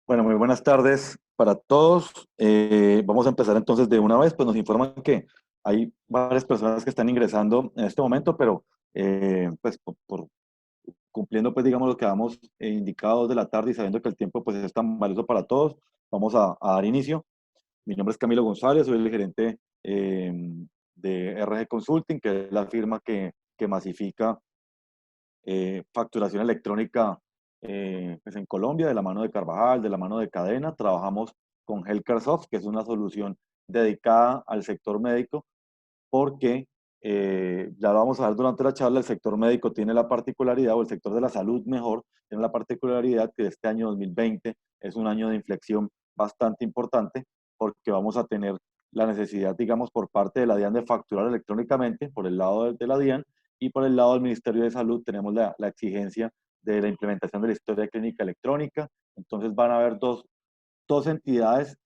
Bueno, muy buenas tardes para todos. Vamos a empezar entonces de una vez. Pues nos informan que hay varias personas que están ingresando en este momento, pero pues por cumpliendo pues digamos lo que habíamos indicado de la tarde y sabiendo que el tiempo pues es tan valioso para todos, vamos a dar inicio. Mi nombre es Camilo González, soy el gerente de RG Consulting, que es la firma que masifica facturación electrónica pues en Colombia, de la mano de Carvajal, de la mano de Cadena. Trabajamos con Healthcaresoft, que es una solución dedicada al sector médico, porque ya lo vamos a ver durante la charla, el sector médico tiene la particularidad, o el sector de la salud mejor, tiene la particularidad que este año 2020 es un año de inflexión bastante importante, porque vamos a tener la necesidad, digamos, por parte de la DIAN de facturar electrónicamente, por el lado de la DIAN, y por el lado del Ministerio de Salud tenemos la exigencia de la implementación de la historia clínica electrónica. Entonces van a haber dos entidades,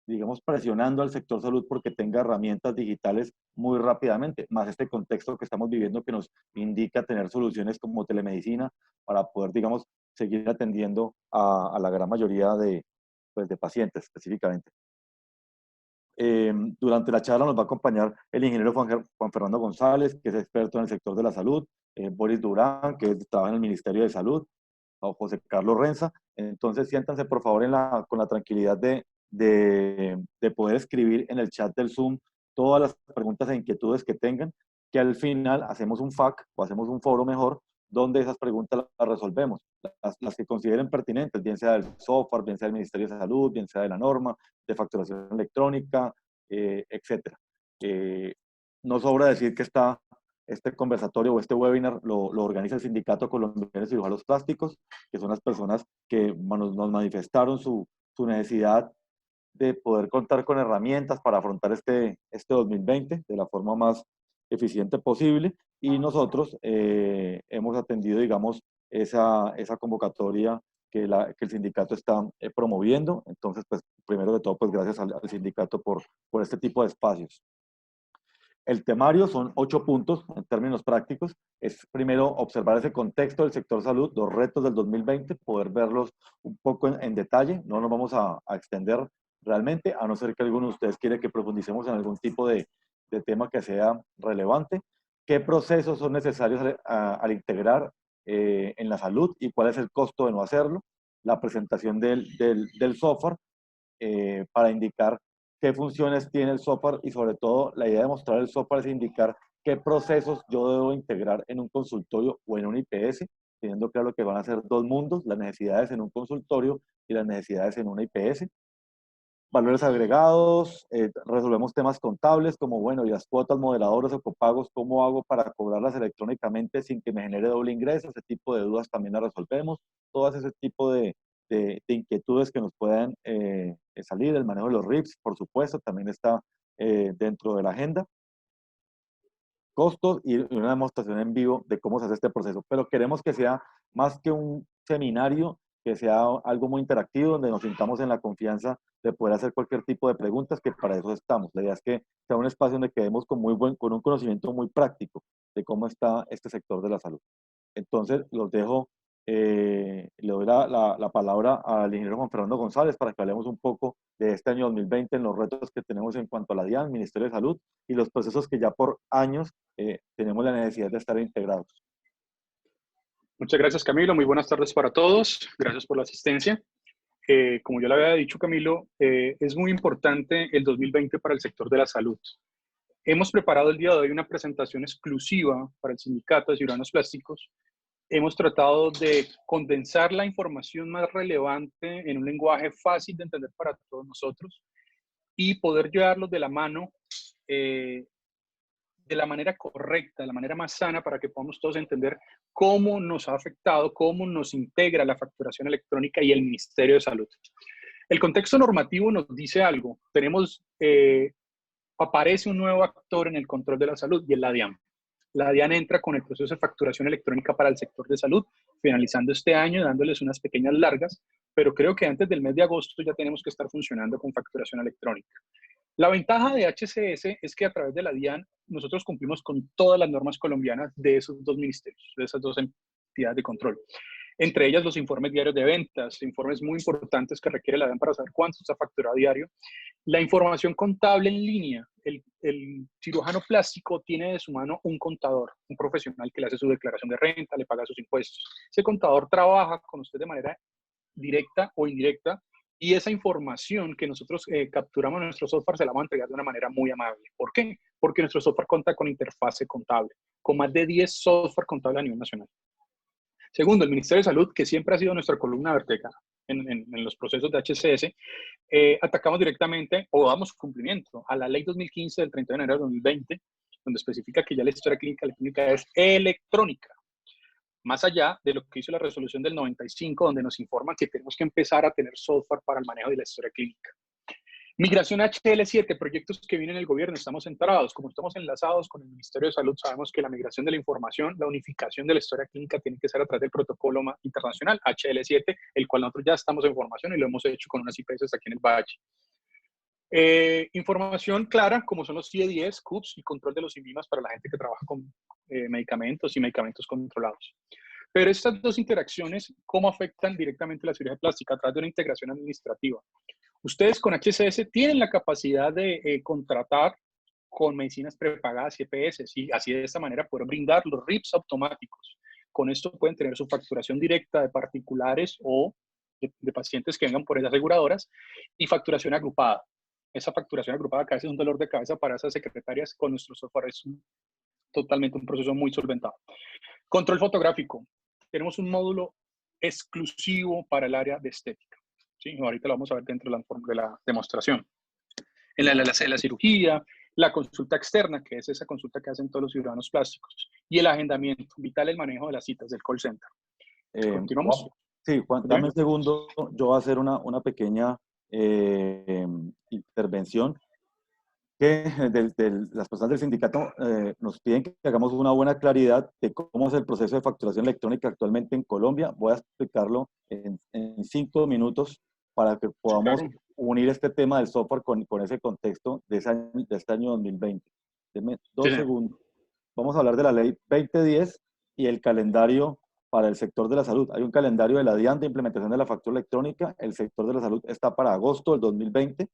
digamos, presionando al sector salud porque tenga herramientas digitales muy rápidamente, más este contexto que estamos viviendo que nos indica tener soluciones como telemedicina para poder, digamos, seguir atendiendo a la gran mayoría pues, de pacientes específicamente. Durante la charla nos va a acompañar el ingeniero Juan Fernando González, que es experto en el sector de la salud, Boris Durán, que trabaja en el Ministerio de Salud, o José Carlos Renza. Entonces, siéntanse por favor con la tranquilidad de poder escribir en el chat del Zoom todas las preguntas e inquietudes que tengan, que al final hacemos un FAQ o hacemos un foro mejor donde esas preguntas las resolvemos, las que consideren pertinentes, bien sea del software, bien sea del Ministerio de Salud, bien sea de la norma, de facturación electrónica, etcétera. No sobra decir que este conversatorio o este webinar lo organiza el Sindicato Colombiano de Cirujanos Plásticos, que son las personas que nos manifestaron su necesidad de poder contar con herramientas para afrontar este 2020 de la forma más eficiente posible. Y nosotros hemos atendido, digamos, esa convocatoria que el sindicato está promoviendo. Entonces, pues, primero de todo, pues gracias al sindicato por este tipo de espacios. El temario son 8 puntos en términos prácticos. Es primero observar ese contexto del sector salud, los retos del 2020, poder verlos un poco en detalle. No nos vamos a extender realmente, a no ser que alguno de ustedes quiera que profundicemos en algún tipo de tema que sea relevante. ¿Qué procesos son necesarios al integrar en la salud y cuál es el costo de no hacerlo? La presentación del software para indicar qué funciones tiene el software y sobre todo la idea de mostrar el software es indicar qué procesos yo debo integrar en un consultorio o en un IPS, teniendo claro que van a ser dos mundos, las necesidades en un consultorio y las necesidades en una IPS. Valores agregados, resolvemos temas contables como, bueno, y las cuotas moderadoras o copagos, ¿cómo hago para cobrarlas electrónicamente sin que me genere doble ingreso? Ese tipo de dudas también las resolvemos. Todas ese tipo de inquietudes que nos puedan salir. El manejo de los RIPs, por supuesto, también está dentro de la agenda. Costos y una demostración en vivo de cómo se hace este proceso. Pero queremos que sea más que un seminario, que sea algo muy interactivo, donde nos sintamos en la confianza de poder hacer cualquier tipo de preguntas, que para eso estamos. La idea es que sea un espacio donde quedemos con un conocimiento muy práctico de cómo está este sector de la salud. Entonces, los dejo, le doy la palabra al ingeniero Juan Fernando González para que hablemos un poco de este año 2020 en los retos que tenemos en cuanto a la DIAN, Ministerio de Salud, y los procesos que ya por años tenemos la necesidad de estar integrados. Muchas gracias, Camilo. Muy buenas tardes para todos. Gracias por la asistencia. Como ya le había dicho, Camilo, es muy importante el 2020 para el sector de la salud. Hemos preparado el día de hoy una presentación exclusiva para el Sindicato de Cirujanos Plásticos. Hemos tratado de condensar la información más relevante en un lenguaje fácil de entender para todos nosotros y poder llevarlos de la mano de la manera correcta, de la manera más sana para que podamos todos entender cómo nos ha afectado, cómo nos integra la facturación electrónica y el Ministerio de Salud. El contexto normativo nos dice algo. Aparece un nuevo actor en el control de la salud y es la DIAN. La DIAN entra con el proceso de facturación electrónica para el sector de salud, finalizando este año, dándoles unas pequeñas largas, pero creo que antes del mes de agosto ya tenemos que estar funcionando con facturación electrónica. La ventaja de HCS es que a través de la DIAN nosotros cumplimos con todas las normas colombianas de esos dos ministerios, de esas dos entidades de control. entre ellas los informes diarios de ventas, informes muy importantes que requiere la DEAN para saber cuánto se ha facturado diario. La información contable en línea, el cirujano plástico tiene de su mano un contador, un profesional que le hace su declaración de renta, le paga sus impuestos. Ese contador trabaja con usted de manera directa o indirecta, y esa información que nosotros capturamos en nuestro software se la vamos a entregar de una manera muy amable. ¿Por qué? Porque nuestro software cuenta con interfase contable, con más de 10 software contables a nivel nacional. Segundo, el Ministerio de Salud, que siempre ha sido nuestra columna vertebral en los procesos de HCS, atacamos directamente o damos cumplimiento a la Ley 2015 del 30 de enero de 2020, donde especifica que ya la historia clínica electrónica es electrónica. Más allá de lo que hizo la resolución del 95, donde nos informa que tenemos que empezar a tener software para el manejo de la historia clínica. Migración HL7, proyectos que vienen del gobierno, estamos centrados. Como estamos enlazados con el Ministerio de Salud, sabemos que la migración de la información, la unificación de la historia clínica tiene que ser a través del protocolo internacional HL7, el cual nosotros ya estamos en formación y lo hemos hecho con unas IPS aquí en el Valle. Información clara, como son los CIE-10, CUPS y control de los INVIMAS para la gente que trabaja con medicamentos y medicamentos controlados. Pero estas dos interacciones, ¿cómo afectan directamente la cirugía plástica? A través de una integración administrativa. Ustedes con HCS tienen la capacidad de contratar con medicinas prepagadas y EPS, y así de esta manera poder brindar los RIPs automáticos. Con esto pueden tener su facturación directa de particulares o de pacientes que vengan por esas aseguradoras, y facturación agrupada. Esa facturación agrupada que a veces es un dolor de cabeza para esas secretarias. Con nuestro software es totalmente un proceso muy solventado. Control fotográfico. Tenemos un módulo exclusivo para el área de estética. ¿Sí? Ahorita lo vamos a ver dentro de la demostración. En la cirugía, la consulta externa, que es esa consulta que hacen todos los cirujanos plásticos, y el agendamiento, vital el manejo de las citas del call center. ¿Continuamos? Sí, Juan, dame un segundo. Yo voy a hacer una pequeña intervención que las personas del sindicato nos piden que hagamos una buena claridad de cómo es el proceso de facturación electrónica actualmente en Colombia. Voy a explicarlo en 5 minutos para que podamos unir este tema del software con ese contexto de este año 2020. Denme 2 segundos. Vamos a hablar de la ley 2010 y el calendario para el sector de la salud. Hay un calendario de la DIAN de implementación de la factura electrónica. El sector de la salud está para agosto del 2020.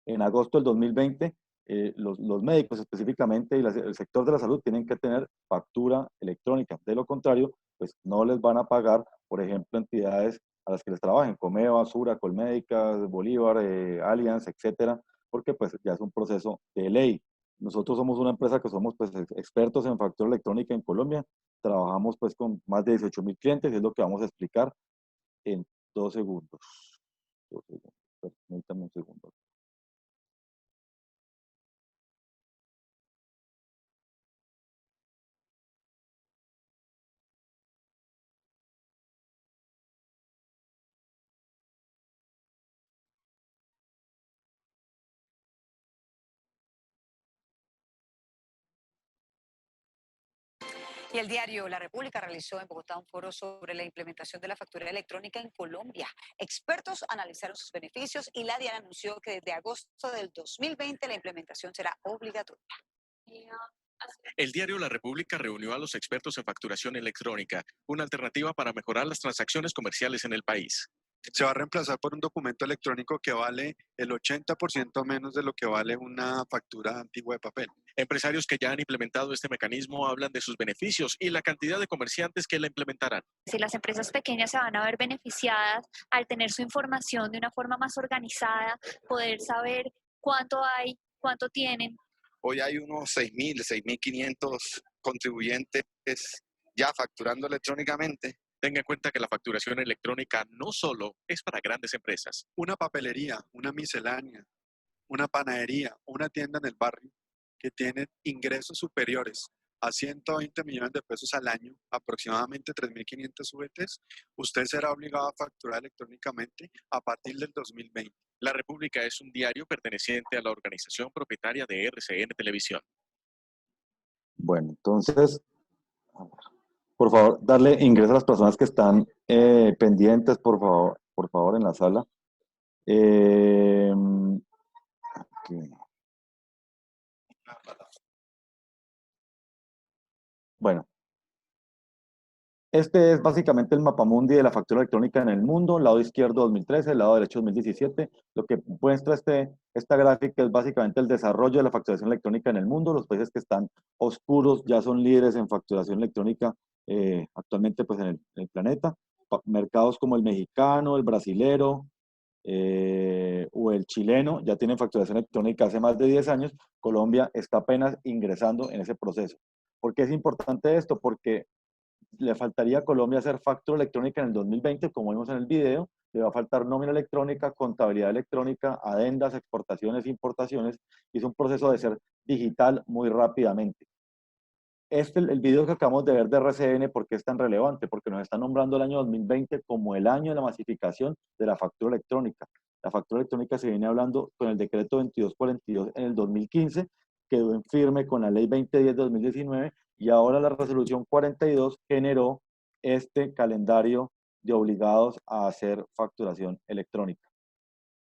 En agosto del 2020, los médicos específicamente y el sector de la salud tienen que tener factura electrónica. De lo contrario, pues no les van a pagar, por ejemplo, entidades a las que les trabajen, Comeo, Asura, Colmédicas, Bolívar, Allianz, etcétera, porque pues ya es un proceso de ley. Nosotros somos una empresa que somos pues expertos en factura electrónica en Colombia. Trabajamos pues con más de 18,000 clientes y es lo que vamos a explicar en 2 segundos. 2 segundos. Permítame un segundo. Y el diario La República realizó en Bogotá un foro sobre la implementación de la factura electrónica en Colombia. Expertos analizaron sus beneficios y la DIAN anunció que desde agosto del 2020 la implementación será obligatoria. El diario La República reunió a los expertos en facturación electrónica, una alternativa para mejorar las transacciones comerciales en el país. Se va a reemplazar por un documento electrónico que vale el 80% menos de lo que vale una factura antigua de papel. Empresarios que ya han implementado este mecanismo hablan de sus beneficios y la cantidad de comerciantes que la implementarán. Si las empresas pequeñas se van a ver beneficiadas al tener su información de una forma más organizada, poder saber cuánto hay, cuánto tienen. Hoy hay unos 6,000, 6,500 contribuyentes ya facturando electrónicamente. Tenga en cuenta que la facturación electrónica no solo es para grandes empresas. Una papelería, una miscelánea, una panadería, una tienda en el barrio que tienen ingresos superiores a 120 millones de pesos al año, aproximadamente 3.500 VTs, usted será obligado a facturar electrónicamente a partir del 2020. La República es un diario perteneciente a la organización propietaria de RCN Televisión. Bueno, entonces, por favor, darle ingreso a las personas que están pendientes, por favor, en la sala. Okay. Bueno, Este es básicamente el mapamundi de la factura electrónica en el mundo, lado izquierdo 2013, lado derecho 2017. Lo que muestra esta gráfica es básicamente el desarrollo de la facturación electrónica en el mundo. Los países que están oscuros ya son líderes en facturación electrónica actualmente pues, en el planeta. Mercados como el mexicano, el brasilero o el chileno ya tienen facturación electrónica hace más de 10 años. Colombia está apenas ingresando en ese proceso. ¿Por qué es importante esto? Porque le faltaría a Colombia hacer factura electrónica en el 2020, como vimos en el video, le va a faltar nómina electrónica, contabilidad electrónica, adendas, exportaciones, importaciones, y es un proceso de ser digital muy rápidamente. El video que acabamos de ver de RCN, ¿por qué es tan relevante? Porque nos está nombrando el año 2020 como el año de la masificación de la factura electrónica. La factura electrónica se viene hablando con el decreto 2242 en el 2015, quedó en firme con la ley 2010 de 2019 y ahora la resolución 42 generó este calendario de obligados a hacer facturación electrónica.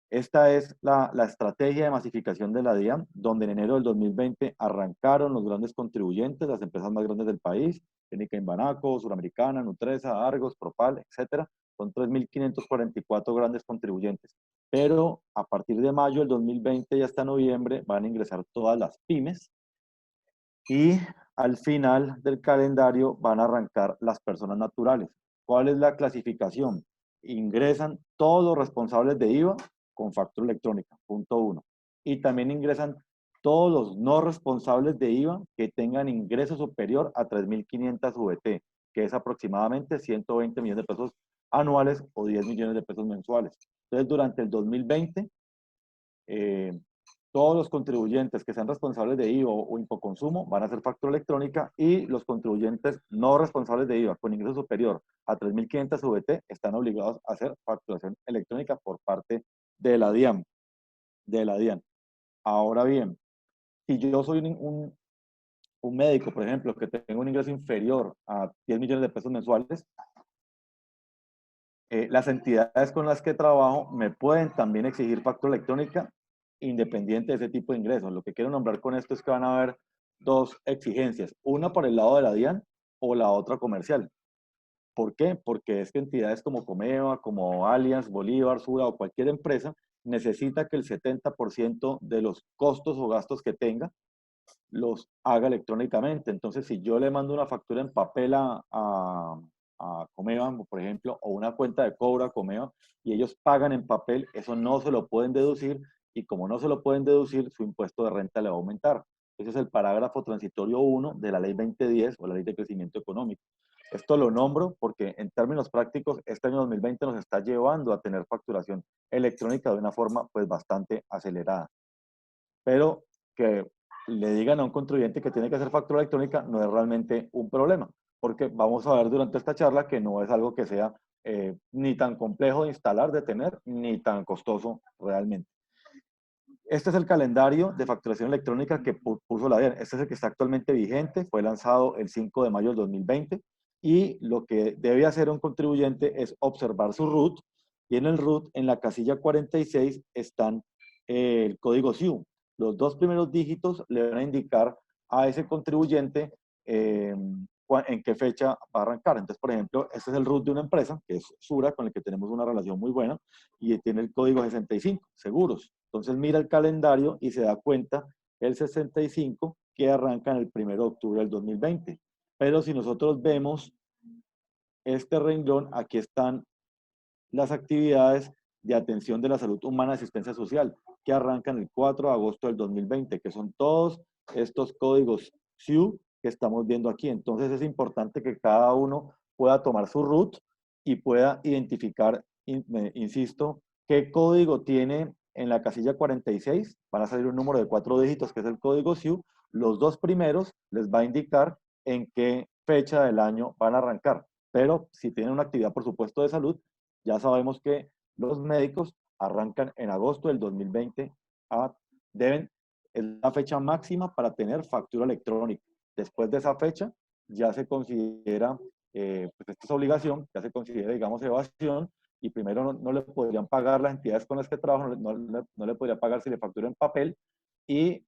Esta es la estrategia de masificación de la DIAN, donde en enero del 2020 arrancaron los grandes contribuyentes, las empresas más grandes del país, Técnica Inbanaco, Suramericana, Nutresa, Argos, Propal, etcétera. Son 3.544 grandes contribuyentes. Pero a partir de mayo del 2020 y hasta noviembre van a ingresar todas las pymes y al final del calendario van a arrancar las personas naturales. ¿Cuál es la clasificación? Ingresan todos los responsables de IVA con factura electrónica, punto 1. Y también ingresan todos los no responsables de IVA que tengan ingreso superior a 3.500 VT, que es aproximadamente 120 millones de pesos anuales o 10 millones de pesos mensuales. Entonces, durante el 2020, todos los contribuyentes que sean responsables de IVA o impoconsumo van a hacer factura electrónica y los contribuyentes no responsables de IVA con ingreso superior a 3.500 VT están obligados a hacer facturación electrónica por parte de la DIAN. Ahora bien, si yo soy un médico, por ejemplo, que tengo un ingreso inferior a 10 millones de pesos mensuales, las entidades con las que trabajo me pueden también exigir factura electrónica independiente de ese tipo de ingresos. Lo que quiero nombrar con esto es que van a haber dos exigencias, una por el lado de la DIAN o la otra comercial. ¿Por qué? Porque es que entidades como Comeva, como Allianz, Bolívar, Sura o cualquier empresa necesita que el 70% de los costos o gastos que tenga los haga electrónicamente. Entonces, si yo le mando una factura en papel a Comeva, por ejemplo, o una cuenta de cobro a Comeva, y ellos pagan en papel, eso no se lo pueden deducir, y como no se lo pueden deducir, su impuesto de renta le va a aumentar. Ese es el parágrafo transitorio 1 de la ley 2010 o la ley de crecimiento económico. Esto lo nombro porque en términos prácticos, este año 2020 nos está llevando a tener facturación electrónica de una forma pues bastante acelerada. Pero que le digan a un contribuyente que tiene que hacer factura electrónica no es realmente un problema, porque vamos a ver durante esta charla que no es algo que sea ni tan complejo de instalar, de tener, ni tan costoso realmente. Este es el calendario de facturación electrónica que puso la DIAN. Este es el que está actualmente vigente, fue lanzado el 5 de mayo del 2020 y lo que debe hacer un contribuyente es observar su RUT y en el RUT, en la casilla 46, están el código SIU. Los dos primeros dígitos le van a indicar a ese contribuyente en qué fecha va a arrancar. Entonces, por ejemplo, este es el RUT de una empresa, que es Sura, con el que tenemos una relación muy buena, y tiene el código 65, seguros. Entonces mira el calendario y se da cuenta el 65 que arranca en el 1 de octubre del 2020. Pero si nosotros vemos este renglón, aquí están las actividades de atención de la salud humana y asistencia social, que arrancan el 4 de agosto del 2020, que son todos estos códigos SIU que estamos viendo aquí. Entonces es importante que cada uno pueda tomar su RUT y pueda identificar, insisto, qué código tiene en la casilla 46. Van a salir un número de 4 dígitos, que es el código SIU. Los dos primeros les va a indicar en qué fecha del año van a arrancar. Pero si tienen una actividad, por supuesto, de salud, ya sabemos que los médicos arrancan en agosto del 2020, es la fecha máxima para tener factura electrónica. Después de esa fecha ya se considera, pues esta es obligación, ya se considera, digamos, evasión, y primero no le podrían pagar las entidades con las que trabajan, no le podría pagar si le factura en papel, y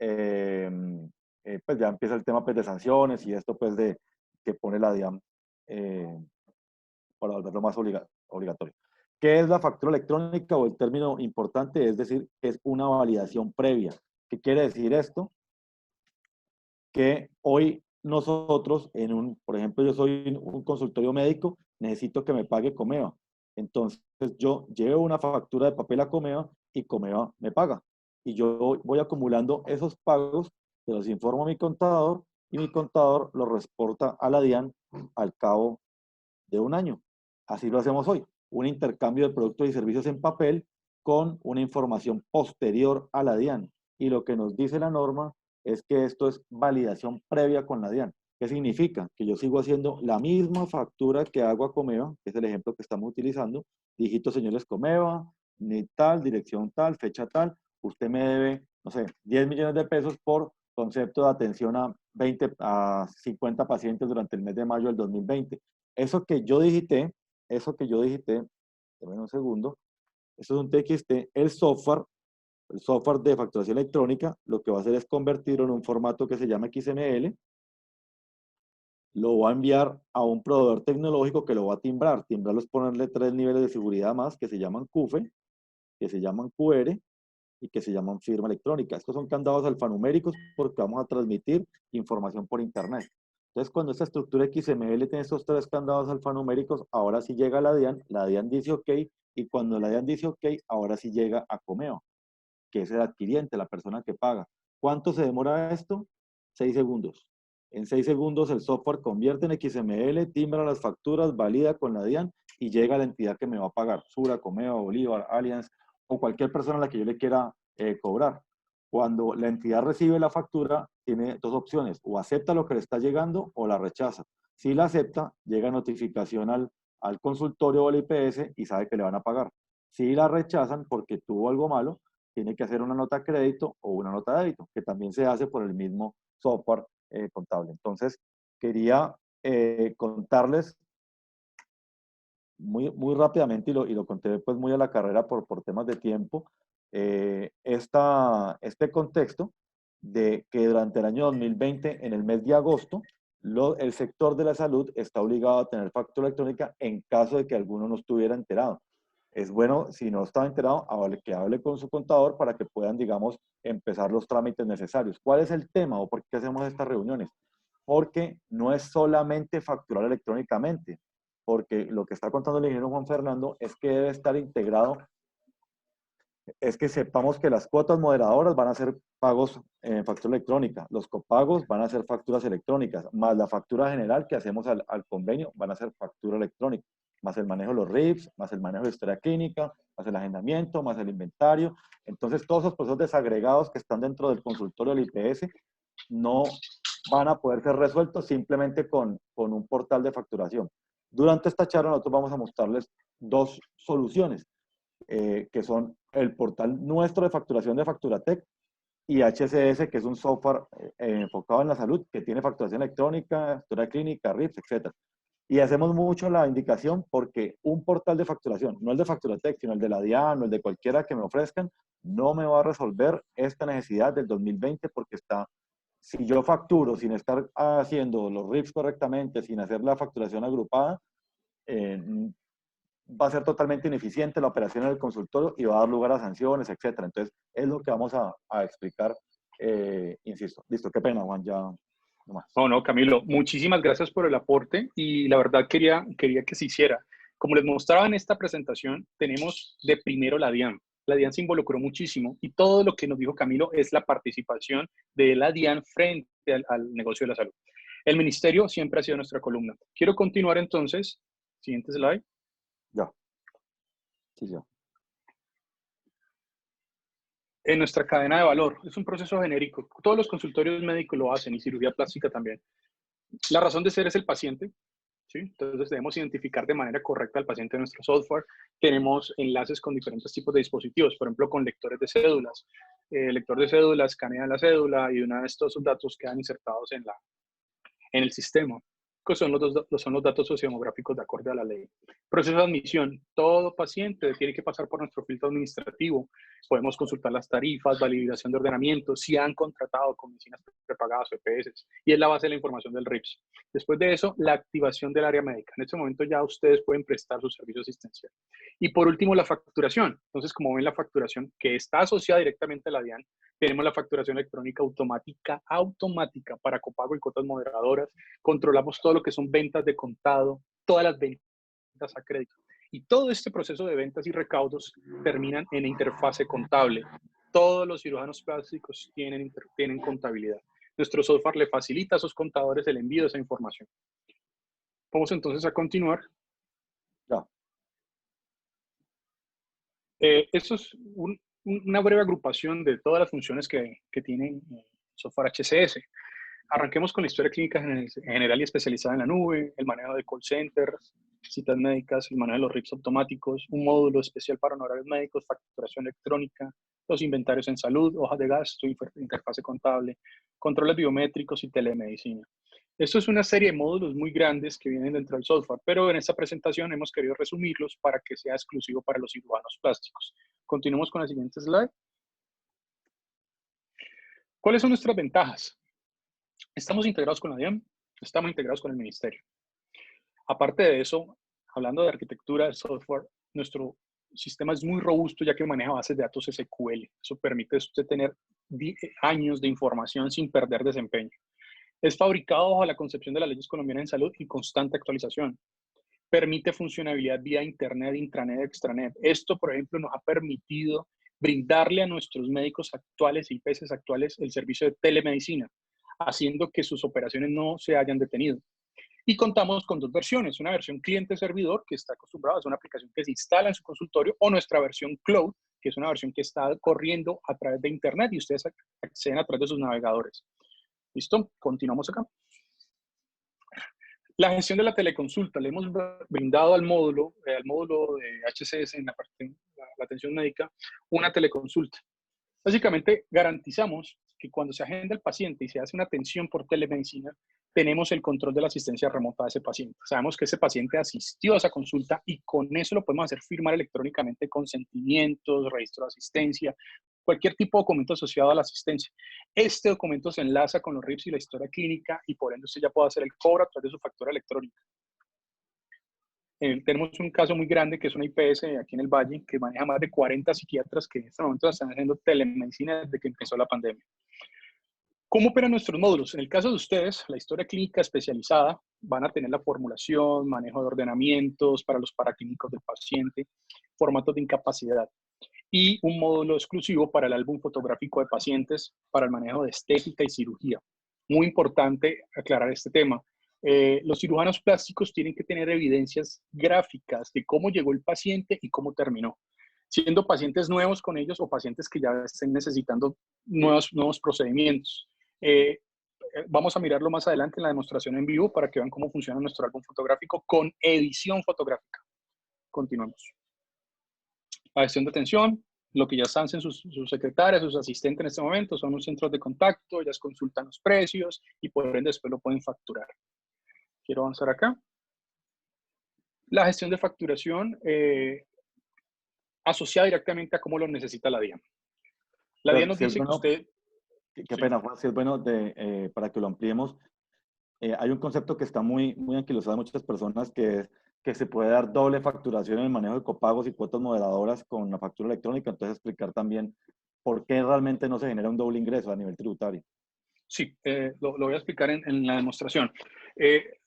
pues ya empieza el tema pues, de sanciones y esto pues de que pone la DIAN para volverlo más obligatorio. ¿Qué es la factura electrónica o el término importante? Es decir, es una validación previa. ¿Qué quiere decir esto? Que hoy nosotros, por ejemplo, yo soy un consultorio médico, necesito que me pague Comeva. Entonces yo llevo una factura de papel a Comeva y Comeva me paga. Y yo voy acumulando esos pagos, se los informo a mi contador y mi contador los reporta a la DIAN al cabo de un año. Así lo hacemos hoy. Un intercambio de productos y servicios en papel con una información posterior a la DIAN. Y lo que nos dice la norma es que esto es validación previa con la DIAN. ¿Qué significa? Que yo sigo haciendo la misma factura que hago a Comeva, que es el ejemplo que estamos utilizando, dígitos señores Comeva, ni tal, dirección tal, fecha tal, usted me debe, no sé, 10 millones de pesos por concepto de atención a 50 pacientes durante el mes de mayo del 2020. Eso que yo digité, déjame un segundo, eso es un TXT, el software de facturación electrónica, lo que va a hacer es convertirlo en un formato que se llama XML, lo va a enviar a un proveedor tecnológico que lo va a timbrar. Timbrarlo es ponerle 3 niveles de seguridad más que se llaman CUFE, que se llaman QR y que se llaman firma electrónica. Estos son candados alfanuméricos porque vamos a transmitir información por internet. Entonces, cuando esta estructura XML tiene estos 3 candados alfanuméricos, ahora sí llega la DIAN dice OK, y cuando la DIAN dice OK, ahora sí llega a Comeva, que es el adquiriente, la persona que paga. ¿Cuánto se demora esto? 6 segundos. En 6 segundos el software convierte en XML, timbra las facturas, valida con la DIAN y llega a la entidad que me va a pagar. Sura, Comeva, Bolívar, Allianz o cualquier persona a la que yo le quiera cobrar. Cuando la entidad recibe la factura, tiene 2 opciones. O acepta lo que le está llegando o la rechaza. Si la acepta, llega notificación al consultorio o al IPS y sabe que le van a pagar. Si la rechazan porque tuvo algo malo, tiene que hacer una nota de crédito o una nota de débito, que también se hace por el mismo software contable. Entonces, quería contarles muy rápidamente, y lo conté pues muy a la carrera por temas de tiempo, este contexto de que durante el año 2020, en el mes de agosto, el sector de la salud está obligado a tener factura electrónica en caso de que alguno no estuviera enterado. Es bueno, si no está enterado, que hable con su contador para que puedan, digamos, empezar los trámites necesarios. ¿Cuál es el tema o por qué hacemos estas reuniones? Porque no es solamente facturar electrónicamente, porque lo que está contando el ingeniero Juan Fernando es que debe estar integrado, es que sepamos que las cuotas moderadoras van a ser pagos en factura electrónica, los copagos van a ser facturas electrónicas, más la factura general que hacemos al convenio van a ser factura electrónica, más el manejo de los RIFs, más el manejo de historia clínica, más el agendamiento, más el inventario. Entonces, todos esos procesos desagregados que están dentro del consultorio del IPS no van a poder ser resueltos simplemente con un portal de facturación. Durante esta charla nosotros vamos a mostrarles 2 soluciones, que son el portal nuestro de facturación de Facturatec y HCS, que es un software enfocado en la salud, que tiene facturación electrónica, historia clínica, RIFs, etc. Y hacemos mucho la indicación porque un portal de facturación, no el de Facturatec, sino el de la DIAN o el de cualquiera que me ofrezcan, no me va a resolver esta necesidad del 2020 porque si yo facturo sin estar haciendo los RIFs correctamente, sin hacer la facturación agrupada, va a ser totalmente ineficiente la operación del consultorio y va a dar lugar a sanciones, etc. Entonces, es lo que vamos a explicar, insisto. Listo, qué pena, Juan, ya no más. No, Camilo, muchísimas gracias por el aporte y la verdad quería que se hiciera. Como les mostraba en esta presentación, tenemos de primero la DIAN. La DIAN se involucró muchísimo y todo lo que nos dijo Camilo es la participación de la DIAN frente al negocio de la salud. El ministerio siempre ha sido nuestra columna. Quiero continuar entonces. Siguiente slide. Ya. Sí, ya. En nuestra cadena de valor. Es un proceso genérico. Todos los consultorios médicos lo hacen y cirugía plástica también. La razón de ser es el paciente. ¿Sí? Entonces debemos identificar de manera correcta al paciente en nuestro software. Tenemos enlaces con diferentes tipos de dispositivos, por ejemplo, con lectores de cédulas. El lector de cédulas escanea la cédula y una vez todos sus datos quedan insertados en el sistema, que son los datos sociodemográficos de acuerdo a la ley. Proceso de admisión. Todo paciente tiene que pasar por nuestro filtro administrativo. Podemos consultar las tarifas, validación de ordenamiento, si han contratado con medicinas prepagadas o EPS, y es la base de la información del RIPS. Después de eso, la activación del área médica. En este momento ya ustedes pueden prestar su servicio asistencial. Y por último, la facturación. Entonces, como ven, la facturación que está asociada directamente a la DIAN, tenemos la facturación electrónica automática para copago y cuotas moderadoras. Controlamos todo lo que son ventas de contado, todas las ventas a crédito. Y todo este proceso de ventas y recaudos terminan en interfase contable. Todos los cirujanos plásticos tienen contabilidad. Nuestro software le facilita a sus contadores el envío de esa información. Vamos entonces a continuar. Ya. Esto es una breve agrupación de todas las funciones que tiene software HCS. Arranquemos con la historia clínica general y especializada en la nube, el manejo de call centers, citas médicas, el manejo de los RIPS automáticos, un módulo especial para honorarios médicos, facturación electrónica, los inventarios en salud, hojas de gasto, interfase contable, controles biométricos y telemedicina. Esto es una serie de módulos muy grandes que vienen dentro del software, pero en esta presentación hemos querido resumirlos para que sea exclusivo para los cirujanos plásticos. Continuemos con la siguiente slide. ¿Cuáles son nuestras ventajas? Estamos integrados con la DIAN, estamos integrados con el ministerio. Aparte de eso, hablando de arquitectura de software, nuestro sistema es muy robusto ya que maneja bases de datos SQL. Eso permite a usted tener años de información sin perder desempeño. Es fabricado bajo la concepción de las leyes colombianas en salud y constante actualización. Permite funcionalidad vía internet, intranet, extranet. Esto, por ejemplo, nos ha permitido brindarle a nuestros médicos actuales y IPS actuales el servicio de telemedicina, haciendo que sus operaciones no se hayan detenido. Y contamos con dos versiones, una versión cliente-servidor, que está acostumbrada, es una aplicación que se instala en su consultorio, o nuestra versión cloud, que es una versión que está corriendo a través de internet y ustedes acceden a través de sus navegadores. ¿Listo? Continuamos acá. La gestión de la teleconsulta. Le hemos brindado al módulo de HCS en la parte la atención médica, una teleconsulta. Básicamente garantizamos que cuando se agenda el paciente y se hace una atención por telemedicina, tenemos el control de la asistencia remota de ese paciente. Sabemos que ese paciente asistió a esa consulta y con eso lo podemos hacer firmar electrónicamente consentimientos, registro de asistencia, cualquier tipo de documento asociado a la asistencia. Este documento se enlaza con los RIPS y la historia clínica y por ende usted ya puede hacer el cobro a través de su factura electrónica. Tenemos un caso muy grande que es una IPS aquí en el Valle que maneja más de 40 psiquiatras que en este momento están haciendo telemedicina desde que empezó la pandemia. ¿Cómo operan nuestros módulos? En el caso de ustedes, la historia clínica especializada van a tener la formulación, manejo de ordenamientos para los paraclínicos del paciente, formatos de incapacidad y un módulo exclusivo para el álbum fotográfico de pacientes para el manejo de estética y cirugía. Muy importante aclarar este tema. Los cirujanos plásticos tienen que tener evidencias gráficas de cómo llegó el paciente y cómo terminó, siendo pacientes nuevos con ellos o pacientes que ya estén necesitando nuevos procedimientos. Vamos a mirarlo más adelante en la demostración en vivo para que vean cómo funciona nuestro álbum fotográfico con edición fotográfica. Continuamos. La gestión de atención, lo que ya están en sus secretarias, sus asistentes en este momento, son los centros de contacto, ellas consultan los precios y por ende después lo pueden facturar. Quiero avanzar acá. La gestión de facturación asociada directamente a cómo lo necesita la DIAN. La DIAN nos dice que usted... Qué pena, Juan, si es bueno para que lo ampliemos. Hay un concepto que está muy anquilosado en muchas personas que es que se puede dar doble facturación en el manejo de copagos y cuotas moderadoras con la factura electrónica. Entonces, explicar también por qué realmente no se genera un doble ingreso a nivel tributario. Sí, lo voy a explicar en la demostración. Este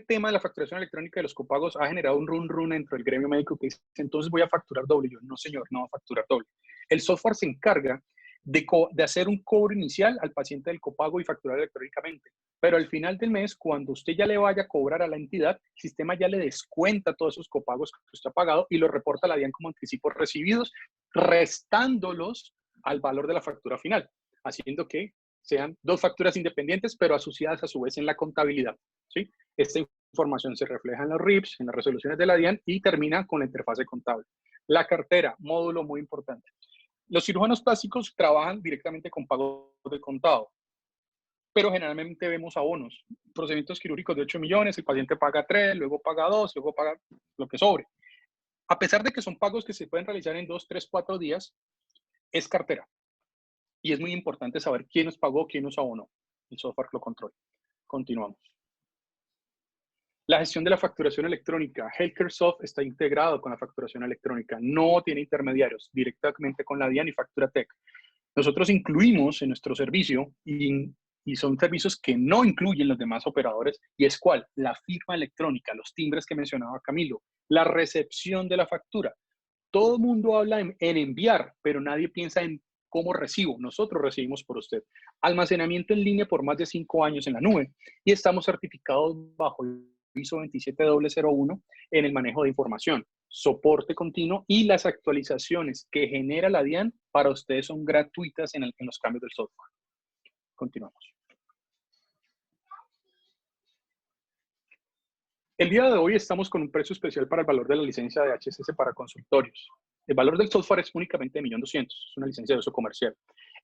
tema de la facturación electrónica de los copagos ha generado un run dentro del gremio médico que dice, entonces voy a facturar doble. Yo, no señor, no va a facturar doble. El software se encarga de hacer un cobro inicial al paciente del copago y facturar electrónicamente. Pero al final del mes, cuando usted ya le vaya a cobrar a la entidad, el sistema ya le descuenta todos esos copagos que usted ha pagado y los reporta a la DIAN como anticipos recibidos, restándolos al valor de la factura final, haciendo que sean dos facturas independientes, pero asociadas a su vez en la contabilidad, ¿sí? Esta información se refleja en los RIPS, en las resoluciones de la DIAN y termina con la interfase contable. La cartera, módulo muy importante. Los cirujanos plásticos trabajan directamente con pago de contado, pero generalmente vemos abonos. Procedimientos quirúrgicos de 8 millones, el paciente paga 3, luego paga 2, luego paga lo que sobre. A pesar de que son pagos que se pueden realizar en 2, 3, 4 días, es cartera. Y es muy importante saber quién nos pagó, quién nos abonó. El software lo controla. Continuamos. La gestión de la facturación electrónica. HealthcareSoft está integrado con la facturación electrónica. No tiene intermediarios, directamente con la DIAN y FacturaTech. Nosotros incluimos en nuestro servicio, y son servicios que no incluyen los demás operadores, y es cuál, la firma electrónica, los timbres que mencionaba Camilo, la recepción de la factura. Todo el mundo habla en enviar, pero nadie piensa en cómo recibo. Nosotros recibimos por usted. Almacenamiento en línea por más de 5 años en la nube, y estamos certificados bajo ISO 27001 en el manejo de información, soporte continuo, y las actualizaciones que genera la DIAN para ustedes son gratuitas en los cambios del software. Continuamos. El día de hoy estamos con un precio especial para el valor de la licencia de HSS para consultorios. El valor del software es únicamente de 1.200.000, es una licencia de uso comercial.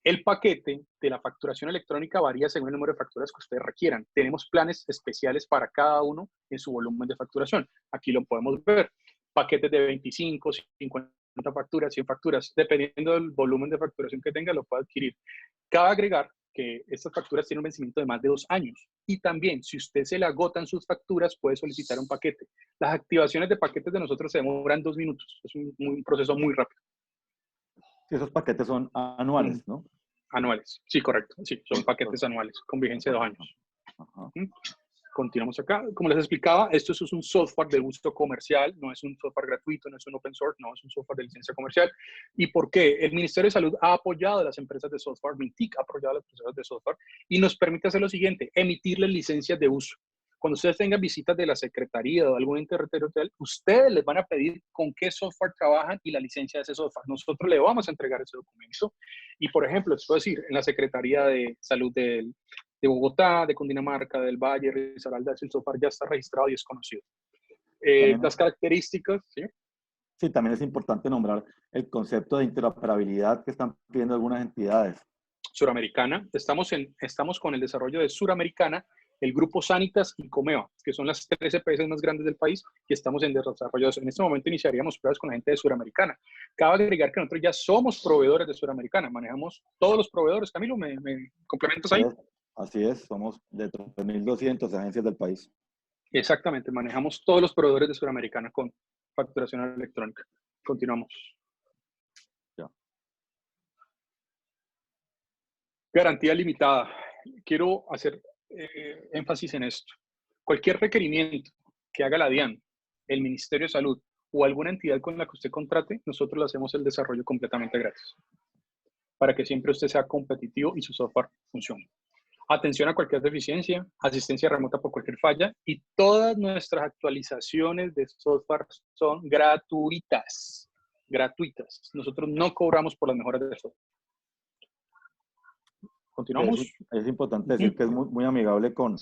El paquete de la facturación electrónica varía según el número de facturas que ustedes requieran. Tenemos planes especiales para cada uno en su volumen de facturación. Aquí lo podemos ver. Paquetes de 25, 50 facturas, 100 facturas. Dependiendo del volumen de facturación que tenga, lo puede adquirir. Cabe agregar que estas facturas tienen un vencimiento de más de 2 años. Y también, si usted se le agotan sus facturas, puede solicitar un paquete. Las activaciones de paquetes de nosotros se demoran 2 minutos. Es un proceso muy rápido. Sí, esos paquetes son anuales, ¿no? Anuales, sí, correcto. Sí, son paquetes anuales con vigencia de 2 años. Ajá. Continuamos acá. Como les explicaba, esto es un software de uso comercial, no es un software gratuito, no es un open source, no es un software de licencia comercial. ¿Y por qué? El Ministerio de Salud ha apoyado a las empresas de software, MINTIC ha apoyado a las empresas de software y nos permite hacer lo siguiente, emitirles licencias de uso. Cuando ustedes tengan visitas de la Secretaría o de algún ente territorial, ustedes les van a pedir con qué software trabajan y la licencia de ese software. Nosotros le vamos a entregar ese documento. Y, por ejemplo, les puedo decir, en la Secretaría de Salud de Bogotá, de Cundinamarca, del Valle, Risaralda, el software ya está registrado y es conocido. Las características, ¿sí? Sí, también es importante nombrar el concepto de interoperabilidad que están pidiendo algunas entidades. Suramericana. Estamos con el desarrollo de Suramericana, el Grupo Sanitas y Comeva, que son las 3 EPS más grandes del país, y estamos en desarrollo. En este momento iniciaríamos pruebas con la gente de Suramericana. Cabe agregar que nosotros ya somos proveedores de Suramericana, manejamos todos los proveedores. Camilo, ¿me complementas ahí? Así es, somos de 3.200 agencias del país. Exactamente, manejamos todos los proveedores de Suramericana con facturación electrónica. Continuamos. Ya. Garantía limitada. Quiero hacer énfasis en esto. Cualquier requerimiento que haga la DIAN, el Ministerio de Salud o alguna entidad con la que usted contrate, nosotros le hacemos el desarrollo completamente gratis para que siempre usted sea competitivo y su software funcione. Atención a cualquier deficiencia, asistencia remota por cualquier falla, y todas nuestras actualizaciones de software son gratuitas. Gratuitas. Nosotros no cobramos por las mejoras de software. Continuamos. Es importante decir que es muy amigable con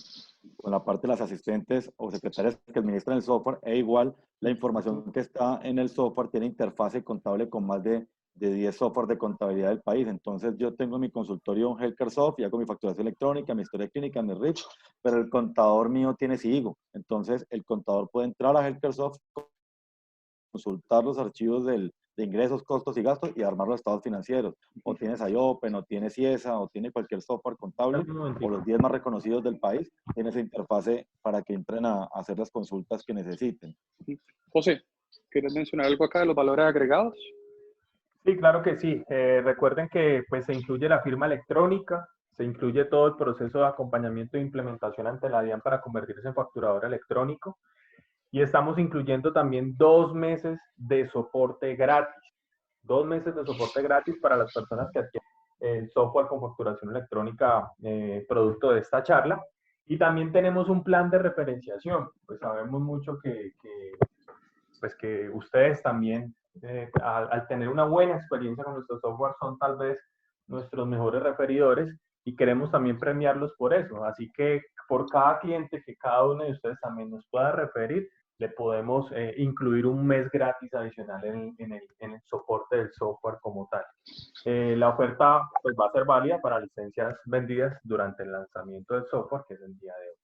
la parte de las asistentes o secretarias que administran el software, e igual la información que está en el software tiene interfase contable con más de 10 software de contabilidad del país. Entonces yo tengo mi consultorio en HealthcareSoft y hago mi facturación electrónica, mi historia clínica, mi RIF, pero el contador mío tiene SIGO. Entonces el contador puede entrar a HealthcareSoft, consultar los archivos de ingresos, costos y gastos y armar los estados financieros. O tienes IOPEN, o tienes IESA, o tiene cualquier software contable, o los 10 más reconocidos del país, tiene esa interfase para que entren a hacer las consultas que necesiten. José, ¿quieres mencionar algo acá de los valores agregados? Sí, claro que sí. Recuerden que pues, se incluye la firma electrónica, se incluye todo el proceso de acompañamiento e implementación ante la DIAN para convertirse en facturador electrónico. Y estamos incluyendo también 2 meses de soporte gratis. 2 meses de soporte gratis para las personas que adquieren el software con facturación electrónica producto de esta charla. Y también tenemos un plan de referenciación. Pues sabemos mucho que ustedes también, al tener una buena experiencia con nuestro software, son tal vez nuestros mejores referidores y queremos también premiarlos por eso. Así que por cada cliente que cada uno de ustedes también nos pueda referir, le podemos incluir un mes gratis adicional en el soporte del software como tal. La oferta pues, va a ser válida para licencias vendidas durante el lanzamiento del software, que es el día de hoy.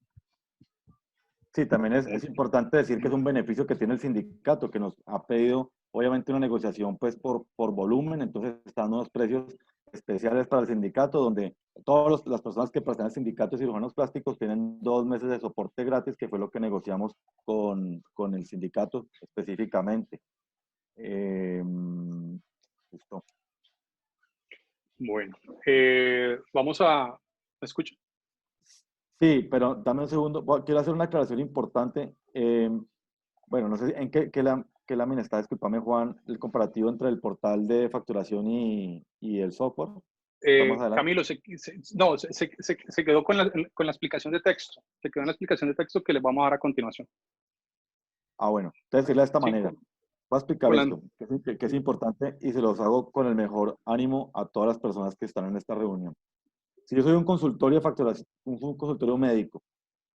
Sí, también es importante decir que es un beneficio que tiene el sindicato, que nos ha pedido, obviamente, una negociación pues por volumen, entonces están unos precios especiales para el sindicato, donde todas las personas que pertenecen al sindicato de cirujanos plásticos tienen 2 meses de soporte gratis, que fue lo que negociamos con el sindicato específicamente. Listo. Bueno, vamos a... ¿Me escucha? Sí, pero dame un segundo. Quiero hacer una aclaración importante. Bueno, no sé en qué lámina está, discúlpame, Juan, el comparativo entre el portal de facturación y el software. Está más adelante. Camilo, se quedó con la explicación de texto. Se quedó en la explicación de texto que les vamos a dar a continuación. Ah, bueno, entonces decirle de esta manera. Voy a explicar con la- esto, que es importante y se los hago con el mejor ánimo a todas las personas que están en esta reunión. Si yo soy un consultorio de facturación, un consultorio médico,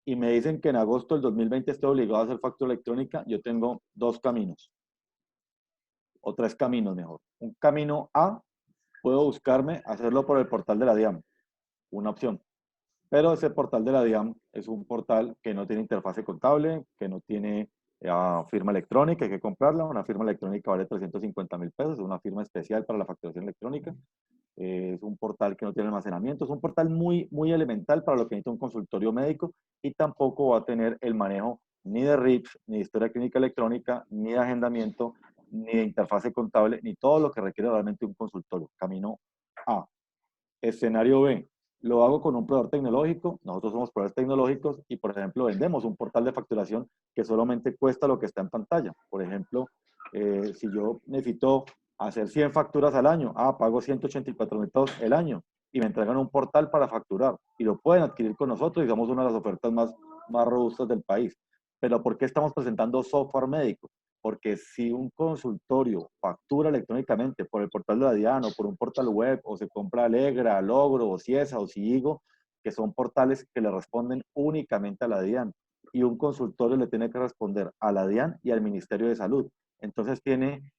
y me dicen que en agosto del 2020 estoy obligado a hacer factura electrónica, yo tengo 2 caminos, o 3 caminos mejor. Un camino A, puedo buscarme hacerlo por el portal de la DIAN, una opción. Pero ese portal de la DIAN es un portal que no tiene interfase contable, que no tiene firma electrónica, hay que comprarla. Una firma electrónica vale 350.000 pesos, es una firma especial para la facturación electrónica. Es un portal que no tiene almacenamiento, es un portal muy, muy elemental para lo que necesita un consultorio médico y tampoco va a tener el manejo ni de RIPS, ni de historia clínica electrónica, ni de agendamiento, ni de interfase contable, ni todo lo que requiere realmente un consultorio. Camino A. Escenario B. Lo hago con un proveedor tecnológico. Nosotros somos proveedores tecnológicos y, por ejemplo, vendemos un portal de facturación que solamente cuesta lo que está en pantalla. Por ejemplo, si yo necesito hacer 100 facturas al año, pago 184.000 pesos el año y me entregan un portal para facturar y lo pueden adquirir con nosotros y somos una de las ofertas más robustas del país. Pero ¿por qué estamos presentando software médico? Porque si un consultorio factura electrónicamente por el portal de la DIAN o por un portal web, o se compra Alegra, Logro, o Ciesa, o Ciigo, que son portales que le responden únicamente a la DIAN, y un consultorio le tiene que responder a la DIAN y al Ministerio de Salud. Entonces tiene,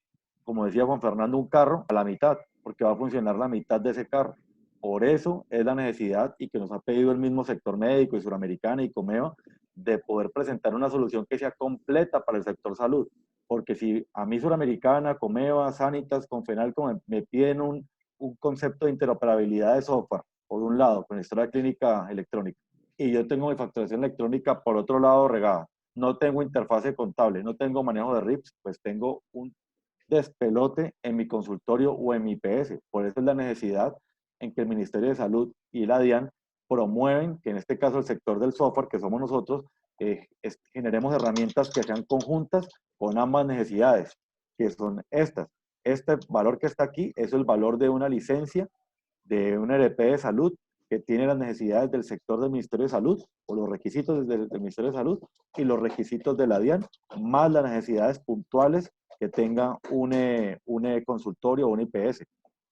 como decía Juan Fernando, un carro a la mitad, porque va a funcionar la mitad de ese carro. Por eso es la necesidad y que nos ha pedido el mismo sector médico y Suramericana y Comeva de poder presentar una solución que sea completa para el sector salud. Porque si a mí Suramericana, Comeva, Sanitas, Confenalco me piden un concepto de interoperabilidad de software, por un lado, con historia clínica electrónica, y yo tengo mi facturación electrónica por otro lado regada, no tengo interfase contable, no tengo manejo de RIPS, pues tengo un despelote en mi consultorio o en mi IPS. Por eso es la necesidad en que el Ministerio de Salud y la DIAN promueven que en este caso el sector del software, que somos nosotros, generemos herramientas que sean conjuntas con ambas necesidades, que son estas. Este valor que está aquí es el valor de una licencia de un RP de salud que tiene las necesidades del sector del Ministerio de Salud o los requisitos del Ministerio de Salud y los requisitos de la DIAN, más las necesidades puntuales que tenga un consultorio o un IPS,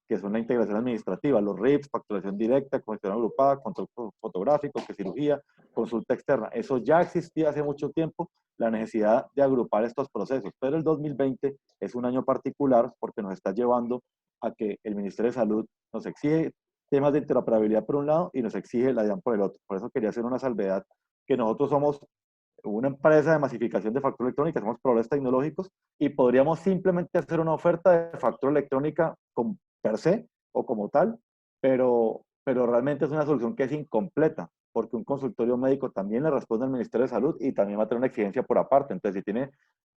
que son la integración administrativa, los RIPS, facturación directa, consulta agrupada, control fotográfico, que cirugía, consulta externa. Eso ya existía hace mucho tiempo, la necesidad de agrupar estos procesos, pero el 2020 es un año particular porque nos está llevando a que el Ministerio de Salud nos exige temas de interoperabilidad por un lado y nos exige la DIAN por el otro. Por eso quería hacer una salvedad, que nosotros somos una empresa de masificación de factura electrónica, somos proveedores tecnológicos y podríamos simplemente hacer una oferta de factura electrónica con per se o como tal, pero realmente es una solución que es incompleta, porque un consultorio médico también le responde al Ministerio de Salud y también va a tener una exigencia por aparte. Entonces, si tiene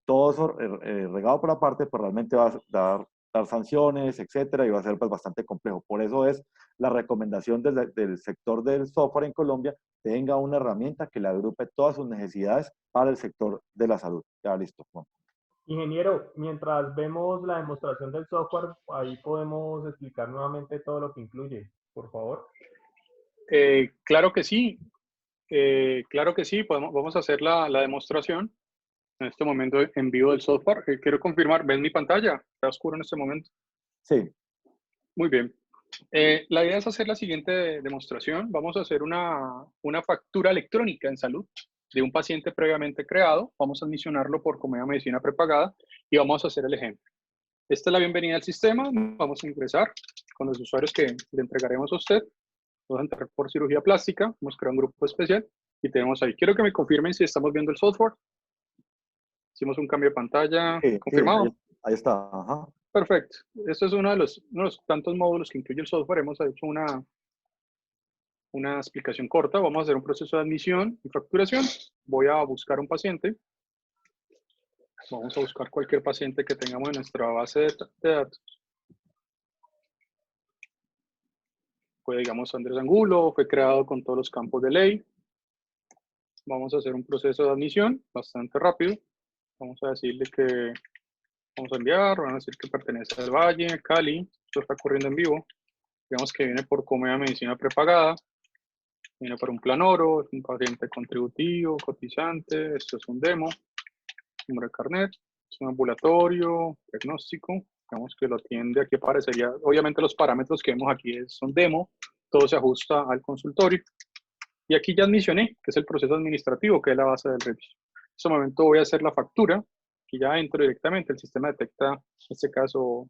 todo eso regado por aparte, pues realmente va a dar sanciones, etcétera, y va a ser pues, bastante complejo. Por eso es la recomendación del sector del software en Colombia, tenga una herramienta que le agrupe todas sus necesidades para el sector de la salud. Ya listo, Juan. Ingeniero, mientras vemos la demostración del software, ahí podemos explicar nuevamente todo lo que incluye, por favor. Claro que sí. Claro que sí. Vamos a hacer la demostración en este momento en vivo del software. Quiero confirmar, ¿ven mi pantalla? ¿Está oscuro en este momento? Sí. Muy bien. La idea es hacer la siguiente demostración. Vamos a hacer una factura electrónica en salud. de un paciente previamente creado, vamos a admisionarlo por Comeda Medicina prepagada y vamos a hacer el ejemplo. Esta es la bienvenida al sistema, vamos a ingresar con los usuarios que le entregaremos a usted. Vamos a entrar por cirugía plástica, hemos creado un grupo especial y tenemos ahí. Quiero que me confirmen si estamos viendo el software. Hicimos un cambio de pantalla, Sí, confirmado. sí, ahí está. Ajá. Perfecto. Este es uno de los tantos módulos que incluye el software. Hemos hecho una explicación corta. Vamos a hacer un proceso de admisión y facturación. Voy a buscar un paciente. Vamos a buscar cualquier paciente que tengamos en nuestra base de datos. Fue, digamos, Andrés Angulo, fue creado con todos los campos de ley. Vamos a hacer un proceso de admisión bastante rápido. Vamos a decirle que vamos a enviar, van a decir que pertenece al Valle, Cali. Esto está corriendo en vivo. Digamos que viene por Comeda Medicina prepagada. Viene por un plan oro, es un paciente contributivo, cotizante. Esto es un demo. Número de carnet. Es un ambulatorio, diagnóstico. Digamos que lo atiende, aquí aparecería, obviamente los parámetros que vemos aquí son demo, todo se ajusta al consultorio. Y aquí ya admisioné, que es el proceso administrativo, que es la base del REVIS. En este momento voy a hacer la factura, aquí ya entro directamente, el sistema detecta, en este caso,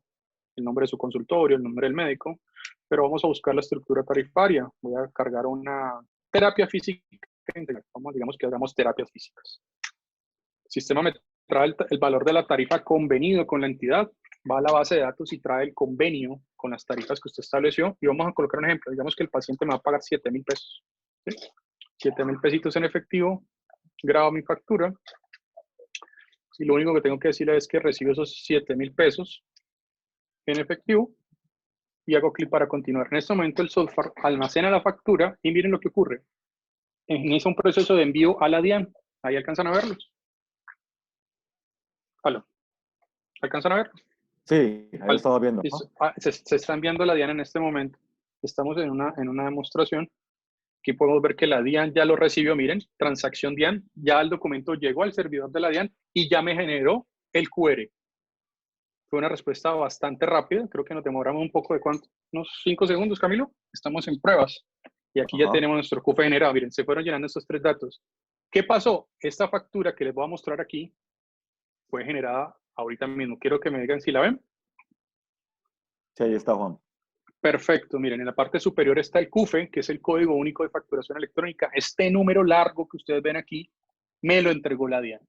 el nombre de su consultorio, el nombre del médico, pero vamos a buscar la estructura tarifaria. Voy a cargar una terapia física integral, digamos que hagamos terapias físicas. El sistema me trae el valor de la tarifa convenido con la entidad, va a la base de datos y trae el convenio con las tarifas que usted estableció y vamos a colocar un ejemplo. Digamos que el paciente me va a pagar 7,000 pesos. ¿Sí? 7,000 pesitos en efectivo, grabo mi factura y lo único que tengo que decirle es que recibo esos 7,000 pesos en efectivo y hago clic para continuar. En este momento el software almacena la factura y miren lo que ocurre. Inicia un proceso de envío a la DIAN. Ahí alcanzan a verlos. ¿Aló? ¿Alcanzan a ver? Sí, ahí lo estaba viendo. Se está enviando la DIAN en este momento. Estamos en una demostración. Aquí podemos ver que la DIAN ya lo recibió. Miren, transacción DIAN. Ya el documento llegó al servidor de la DIAN y ya me generó el QR. Fue una respuesta bastante rápida. Creo que nos demoramos un poco de cuánto. Unos 5 segundos, Camilo. Estamos en pruebas. Y aquí ya tenemos nuestro CUFE generado. Miren, se fueron llenando estos 3 datos. ¿Qué pasó? Esta factura que les voy a mostrar aquí fue generada ahorita mismo. Quiero que me digan si la ven. Sí, ahí está, Juan. Perfecto. Miren, en la parte superior está el CUFE, que es el Código Único de Facturación Electrónica. Este número largo que ustedes ven aquí, me lo entregó la DIAN.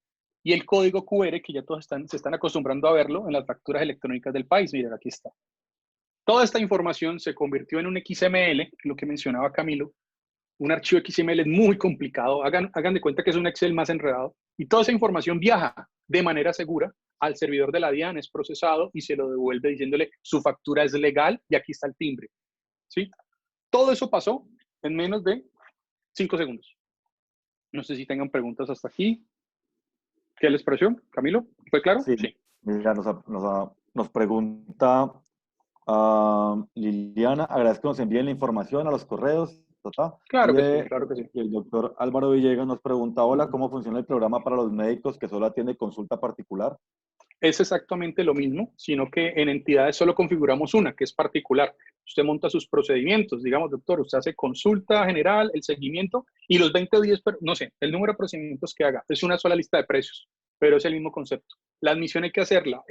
Y el código QR, que ya todos se están acostumbrando a verlo en las facturas electrónicas del país. Miren, aquí está. Toda esta información se convirtió en un XML, lo que mencionaba Camilo. Un archivo XML es muy complicado. Hagan de cuenta que es un Excel más enredado. Y toda esa información viaja de manera segura al servidor de la DIAN, es procesado y se lo devuelve diciéndole su factura es legal y aquí está el timbre. ¿Sí? Todo eso pasó en menos de 5 segundos. No sé si tengan preguntas hasta aquí. ¿Qué les pareció? Camilo, ¿fue claro? Sí. Mira, nos pregunta Liliana, agradezco que nos envíen la información a los correos. Claro que sí, claro que sí. Y el doctor Álvaro Villegas nos pregunta, hola, ¿cómo funciona el programa para los médicos que solo atiende consulta particular? Es exactamente lo mismo, sino que en entidades solo configuramos una, que es particular. Usted monta sus procedimientos, digamos, doctor, usted hace consulta general, el seguimiento y los 20 o 10, no sé, el número de procedimientos que haga. Es una sola lista de precios, pero es el mismo concepto. La admisión hay que hacerla.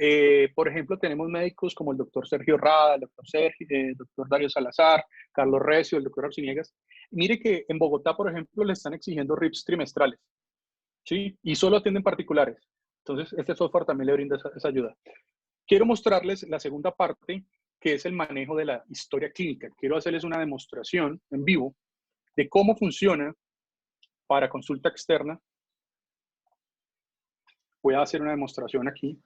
Por ejemplo, tenemos médicos como el doctor Sergio Rada, el doctor Dario Salazar, Carlos Recio, el doctor Arciniegas. Mire que en Bogotá, por ejemplo, le están exigiendo RIPs trimestrales, ¿sí? Y solo atienden particulares. Entonces, este software también le brinda esa ayuda. Quiero mostrarles la segunda parte, que es el manejo de la historia clínica. Quiero hacerles una demostración en vivo de cómo funciona para consulta externa. Voy a hacer una demostración aquí.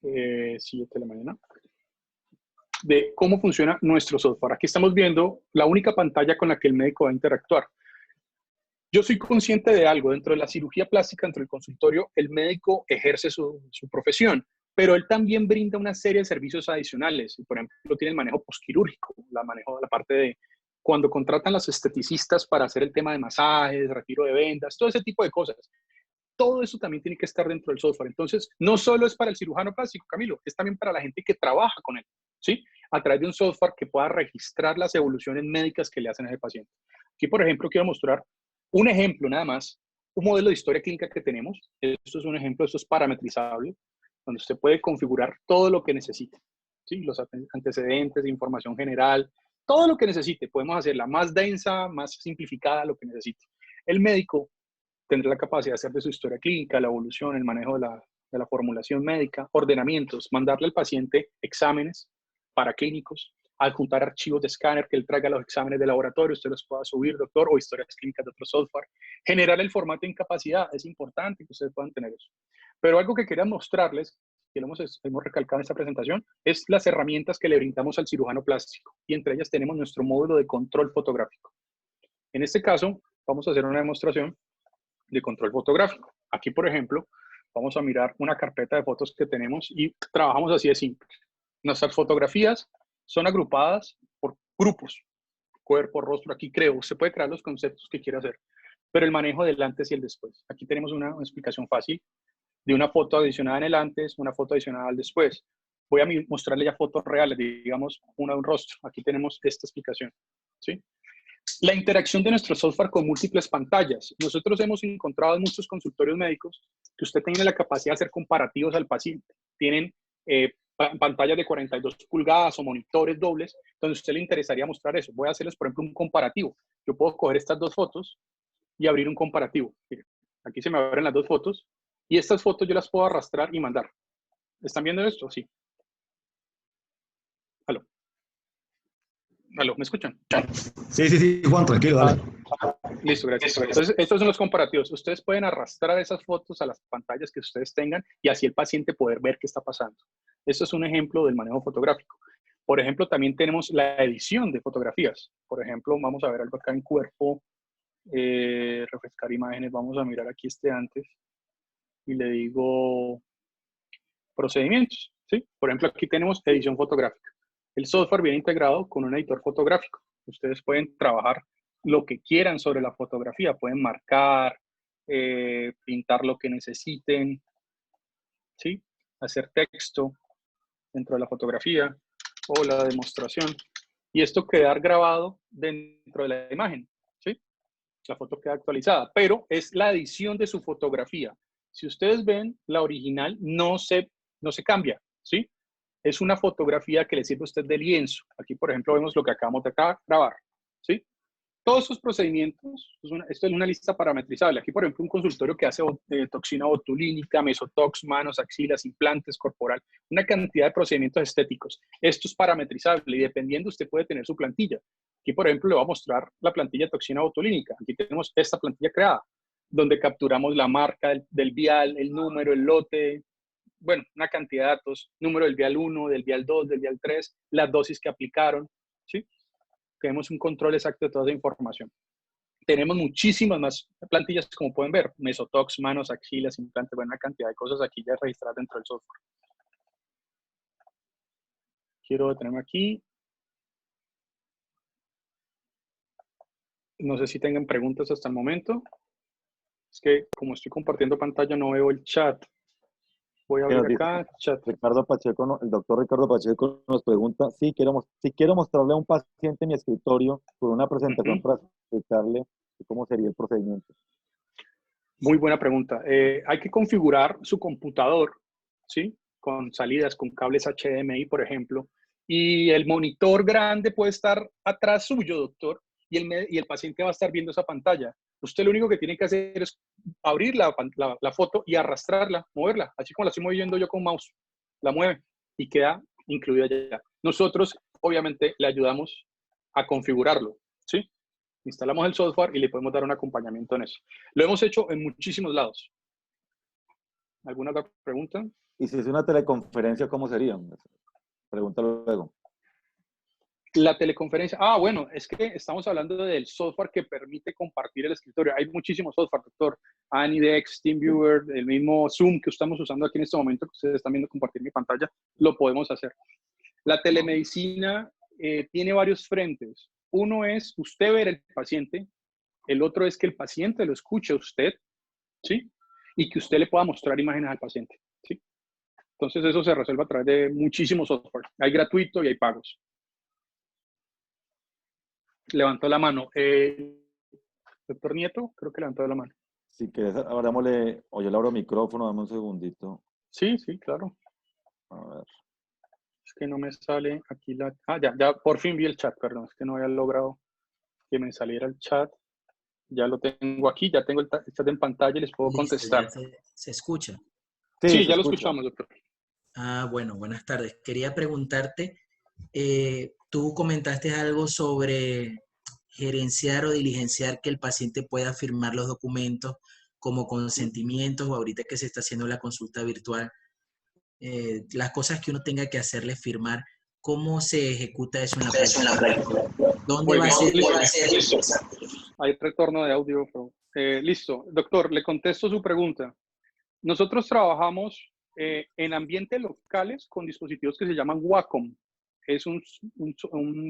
7 de la mañana. De cómo funciona nuestro software. Aquí estamos viendo la única pantalla con la que el médico va a interactuar. Yo soy consciente de algo. Dentro de la cirugía plástica, dentro del consultorio, el médico ejerce su profesión, pero él también brinda una serie de servicios adicionales. Por ejemplo, tiene el manejo postquirúrgico, la parte de cuando contratan las esteticistas para hacer el tema de masajes, retiro de vendas, todo ese tipo de cosas. Todo eso también tiene que estar dentro del software. Entonces, no solo es para el cirujano plástico, Camilo, es también para la gente que trabaja con él, ¿sí? A través de un software que pueda registrar las evoluciones médicas que le hacen a ese paciente. Aquí, por ejemplo, quiero mostrar Un ejemplo nada más, un modelo de historia clínica que tenemos, esto es un ejemplo, esto es parametrizable, donde usted puede configurar todo lo que necesite, ¿sí? Los antecedentes, información general, todo lo que necesite. Podemos hacerla más densa, más simplificada, lo que necesite. El médico tendrá la capacidad de hacer de su historia clínica, la evolución, el manejo de la formulación médica, ordenamientos, mandarle al paciente exámenes paraclínicos, adjuntar archivos de escáner que él traiga los exámenes de laboratorio, usted los pueda subir, doctor, o historias clínicas de otro software. Generar el formato de incapacidad, es importante que ustedes puedan tener eso. Pero algo que quería mostrarles, que lo hemos recalcado en esta presentación, es las herramientas que le brindamos al cirujano plástico. Y entre ellas tenemos nuestro módulo de control fotográfico. En este caso, vamos a hacer una demostración de control fotográfico. Aquí, por ejemplo, vamos a mirar una carpeta de fotos que tenemos y trabajamos así de simple. Nuestras fotografías son agrupadas por grupos, cuerpo, rostro, aquí creo, usted puede crear los conceptos que quiera hacer, pero el manejo del antes y el después. Aquí tenemos una explicación fácil de una foto adicionada en el antes, una foto adicionada al después. Voy a mostrarle ya fotos reales, digamos, una de un rostro. Aquí tenemos esta explicación, ¿sí? La interacción de nuestro software con múltiples pantallas. Nosotros hemos encontrado en muchos consultorios médicos que usted tiene la capacidad de hacer comparativos al paciente. Tienen pantallas de 42 pulgadas o monitores dobles, donde a usted le interesaría mostrar eso. Voy a hacerles, por ejemplo, un comparativo. Yo puedo coger estas dos fotos y abrir un comparativo. Miren, aquí se me abren las dos fotos y estas fotos yo las puedo arrastrar y mandar. ¿Están viendo esto? Sí. Aló. Aló, ¿me escuchan? Sí, Juan, tranquilo, dale. Listo, gracias. Entonces, estos son los comparativos. Ustedes pueden arrastrar esas fotos a las pantallas que ustedes tengan y así el paciente poder ver qué está pasando. Esto es un ejemplo del manejo fotográfico. Por ejemplo, también tenemos la edición de fotografías. Por ejemplo, vamos a ver algo acá en cuerpo, refrescar imágenes. Vamos a mirar aquí este antes y le digo procedimientos, ¿sí? Por ejemplo, aquí tenemos edición fotográfica. El software viene integrado con un editor fotográfico. Ustedes pueden trabajar lo que quieran sobre la fotografía. Pueden marcar, pintar lo que necesiten, ¿sí? Hacer texto dentro de la fotografía o la demostración. Y esto quedar grabado dentro de la imagen, ¿sí? La foto queda actualizada, pero es la edición de su fotografía. Si ustedes ven, la original no se cambia, ¿sí? Es una fotografía que le sirve a usted de lienzo. Aquí, por ejemplo, vemos lo que acabamos de grabar, ¿sí? Todos esos procedimientos, esto es una lista parametrizable. Aquí, por ejemplo, un consultorio que hace toxina botulínica, mesotox, manos, axilas, implantes, corporal, una cantidad de procedimientos estéticos. Esto es parametrizable y dependiendo usted puede tener su plantilla. Aquí, por ejemplo, le voy a mostrar la plantilla de toxina botulínica. Aquí tenemos esta plantilla creada, donde capturamos la marca del vial, el número, el lote, bueno, una cantidad de datos, número del vial 1, del vial 2, del vial 3, las dosis que aplicaron, ¿sí? Tenemos un control exacto de toda esa información. Tenemos muchísimas más plantillas, como pueden ver, mesotox, manos, axilas, implantes, bueno, una cantidad de cosas aquí ya registradas dentro del software. Quiero detenerme aquí. No sé si tengan preguntas hasta el momento. Es que como estoy compartiendo pantalla no veo el chat. Voy a abrir acá, chat. Ricardo Pacheco, el doctor Ricardo Pacheco nos pregunta si quiero mostrarle a un paciente mi escritorio por una presentación para explicarle cómo sería el procedimiento. Muy buena pregunta. Hay que configurar su computador, ¿sí? Con salidas, con cables HDMI, por ejemplo. Y el monitor grande puede estar atrás suyo, doctor, y el paciente va a estar viendo esa pantalla. Usted lo único que tiene que hacer es abrir la foto y arrastrarla, moverla, así como la estoy moviendo yo con mouse. La mueve y queda incluida ya. Nosotros, obviamente, le ayudamos a configurarlo, ¿sí? Instalamos el software y le podemos dar un acompañamiento en eso. Lo hemos hecho en muchísimos lados. ¿Alguna otra pregunta? Y si es una teleconferencia, ¿cómo sería? Pregúntalo luego. La teleconferencia. Bueno, es que estamos hablando del software que permite compartir el escritorio. Hay muchísimos software, doctor. AnyDesk, TeamViewer, el mismo Zoom que estamos usando aquí en este momento, que ustedes están viendo compartir mi pantalla, lo podemos hacer. La telemedicina tiene varios frentes. Uno es usted ver el paciente, el otro es que el paciente lo escuche a usted, ¿sí? Y que usted le pueda mostrar imágenes al paciente, ¿sí? Entonces eso se resuelve a través de muchísimos software. Hay gratuito y hay pagos. Levantó la mano. Doctor Nieto, creo que levantó la mano. Si quieres, abrámosle, o yo le abro micrófono, dame un segundito. Sí, sí, claro. A ver. Es que no me sale aquí la... Ah, ya, por fin vi el chat, perdón, es que no había logrado que me saliera el chat. Ya lo tengo aquí, ya tengo el chat en pantalla y les puedo Listo, contestar. ya se escucha. Sí, Sí, se ya lo escucha. escuchamos, doctor. Bueno, buenas tardes. Quería preguntarte, tú comentaste algo sobre gerenciar o diligenciar que el paciente pueda firmar los documentos como consentimientos o ahorita que se está haciendo la consulta virtual, las cosas que uno tenga que hacerle firmar, ¿cómo se ejecuta eso en la práctica? ¿Dónde Muy va a bien, ser? listo. Hay retorno de audio. Listo. Doctor, le contesto su pregunta. Nosotros trabajamos en ambientes locales con dispositivos que se llaman Wacom. Es un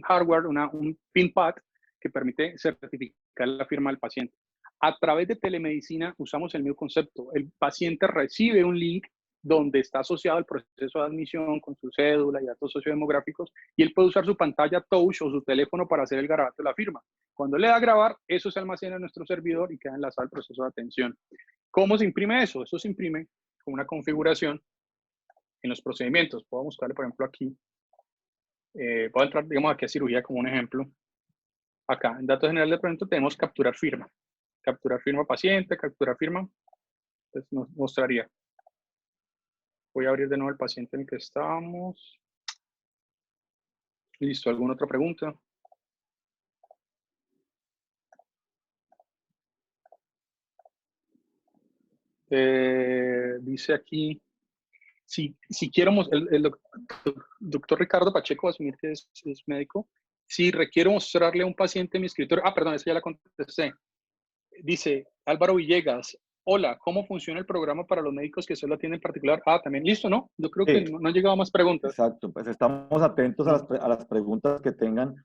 hardware, un PIN pad que permite certificar la firma del paciente. A través de telemedicina usamos el mismo concepto. El paciente recibe un link donde está asociado al proceso de admisión con su cédula y datos sociodemográficos, y él puede usar su pantalla touch o su teléfono para hacer el garabato de la firma. Cuando le da a grabar, eso se almacena en nuestro servidor y queda enlazado al proceso de atención. ¿Cómo se imprime eso? Eso se imprime con una configuración en los procedimientos. Puedo buscarle, por ejemplo, aquí. Puedo entrar, digamos, aquí a cirugía como un ejemplo. Acá, en datos generales de procedimiento, tenemos capturar firma. Capturar firma paciente, capturar firma. Entonces nos mostraría. Voy a abrir de nuevo el paciente en el que estábamos. Listo, ¿alguna otra pregunta? Dice aquí, si quiero, el doctor Ricardo Pacheco va a asumir que es médico. Si requiero mostrarle a un paciente mi escritorio, perdón, esa ya la contesté. Dice Álvaro Villegas, hola, ¿cómo funciona el programa para los médicos que solo atienden en particular? También, listo, ¿no? Yo creo que no han llegado más preguntas. Exacto, pues estamos atentos a las preguntas que tengan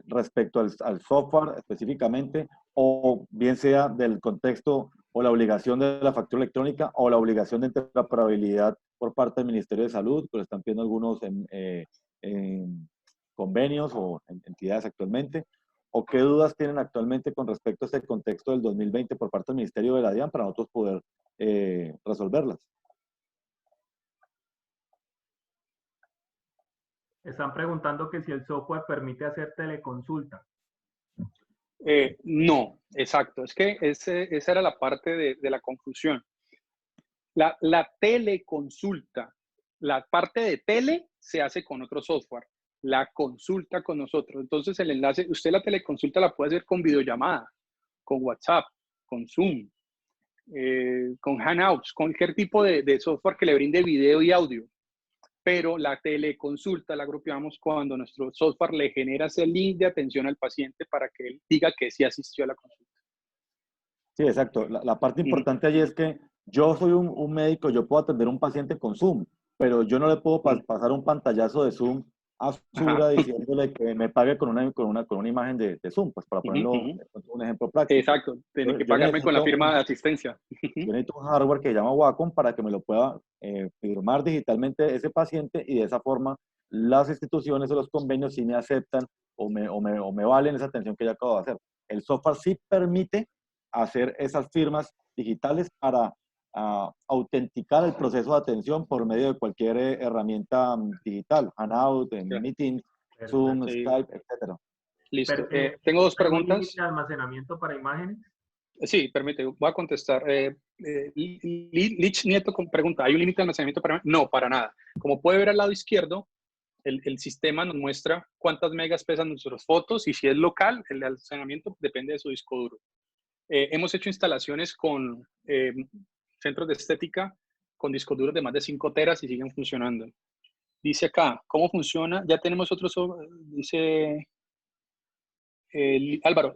respecto al software específicamente, o bien sea del contexto o la obligación de la factura electrónica o la obligación de interoperabilidad por parte del Ministerio de Salud, que lo están pidiendo algunos en convenios o en entidades actualmente, o qué dudas tienen actualmente con respecto a este contexto del 2020 por parte del Ministerio de la DIAN para nosotros poder resolverlas. Están preguntando que si el software permite hacer teleconsulta. No, exacto. Es que esa era la parte de la confusión. La teleconsulta, la parte de tele se hace con otro software. La consulta con nosotros. Entonces el enlace, usted la teleconsulta la puede hacer con videollamada, con WhatsApp, con Zoom, con Hangouts, con cualquier tipo de software que le brinde video y audio. Pero la teleconsulta la agrupamos cuando nuestro software le genera ese link de atención al paciente para que él diga que sí asistió a la consulta. Sí, exacto. La parte importante allí es que yo soy un médico, yo puedo atender a un paciente con Zoom, pero yo no le puedo pasar un pantallazo de Zoom a Sura diciéndole que me pague con una imagen de Zoom, pues para ponerlo un ejemplo práctico. Exacto, tiene que pagarme con la firma de asistencia. Yo necesito un hardware que se llama Wacom para que me lo pueda firmar digitalmente ese paciente, y de esa forma las instituciones o los convenios sí me aceptan o me valen esa atención que yo acabo de hacer. El software sí permite hacer esas firmas digitales para autenticar el proceso de atención por medio de cualquier herramienta digital, Hangout, Meeting, Zoom, Skype, etc. Listo. Tengo dos preguntas. ¿Hay un límite de almacenamiento para imágenes? Sí, permite, voy a contestar. Lich Nieto pregunta, ¿hay un límite de almacenamiento para imágenes? No, para nada. Como puede ver al lado izquierdo, el sistema nos muestra cuántas megas pesan nuestras fotos, y si es local, el almacenamiento depende de su disco duro. Hemos hecho instalaciones con centros de estética con discos duros de más de 5 teras y siguen funcionando. Dice acá, ¿cómo funciona? Ya tenemos otro, dice Álvaro.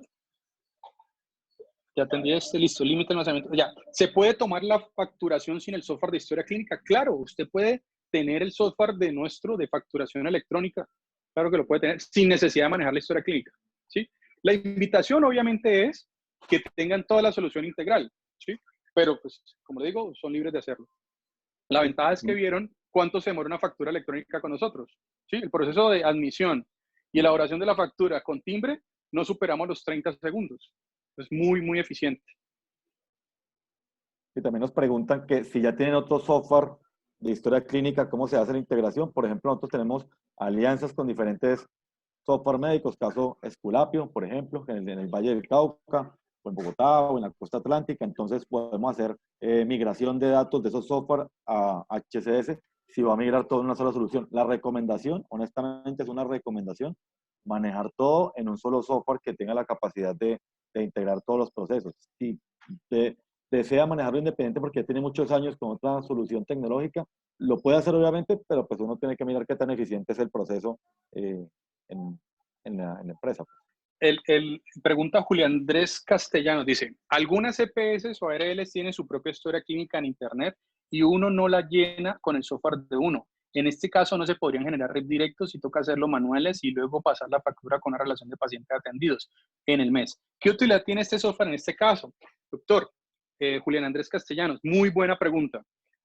Ya tendría listo, límite de almacenamiento. Ya, ¿se puede tomar la facturación sin el software de historia clínica? Claro, usted puede tener el software de facturación electrónica. Claro que lo puede tener sin necesidad de manejar la historia clínica. ¿Sí? La invitación obviamente es que tengan toda la solución integral. ¿Sí? Pero, pues, como le digo, son libres de hacerlo. La ventaja es que vieron cuánto se demora una factura electrónica con nosotros. ¿Sí? El proceso de admisión y elaboración de la factura con timbre no superamos los 30 segundos. Es muy, muy eficiente. Y también nos preguntan que si ya tienen otro software de historia clínica, ¿cómo se hace la integración? Por ejemplo, nosotros tenemos alianzas con diferentes software médicos, caso Esculapio, por ejemplo, en el Valle del Cauca, o en Bogotá, o en la costa atlántica. Entonces podemos hacer migración de datos de esos software a HCS si va a migrar todo en una sola solución. La recomendación, honestamente, es una recomendación, manejar todo en un solo software que tenga la capacidad de integrar todos los procesos. Si desea manejarlo independiente porque ya tiene muchos años con otra solución tecnológica, lo puede hacer obviamente, pero pues uno tiene que mirar qué tan eficiente es el proceso en la empresa. Pregunta Julián Andrés Castellanos, dice, ¿algunas EPS o ARLs tienen su propia historia clínica en Internet y uno no la llena con el software de uno? En este caso no se podrían generar RIP directos si toca hacerlo manuales y luego pasar la factura con una relación de pacientes atendidos en el mes. ¿Qué utilidad tiene este software en este caso? Doctor, Julián Andrés Castellanos, muy buena pregunta.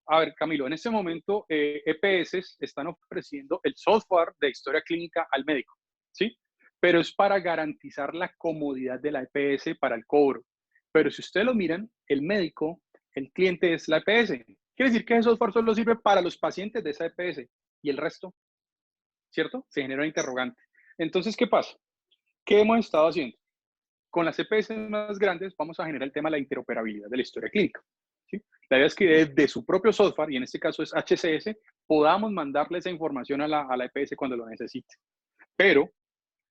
A ver, Camilo, en este momento EPS están ofreciendo el software de historia clínica al médico, ¿sí? Pero es para garantizar la comodidad de la EPS para el cobro. Pero si ustedes lo miran, el médico, el cliente es la EPS. Quiere decir que ese software solo sirve para los pacientes de esa EPS y el resto, ¿cierto? Se genera un interrogante. Entonces, ¿qué pasa? ¿Qué hemos estado haciendo? Con las EPS más grandes vamos a generar el tema de la interoperabilidad de la historia clínica. ¿Sí? La idea es que desde su propio software, y en este caso es HCS, podamos mandarle esa información a la EPS cuando lo necesite. Pero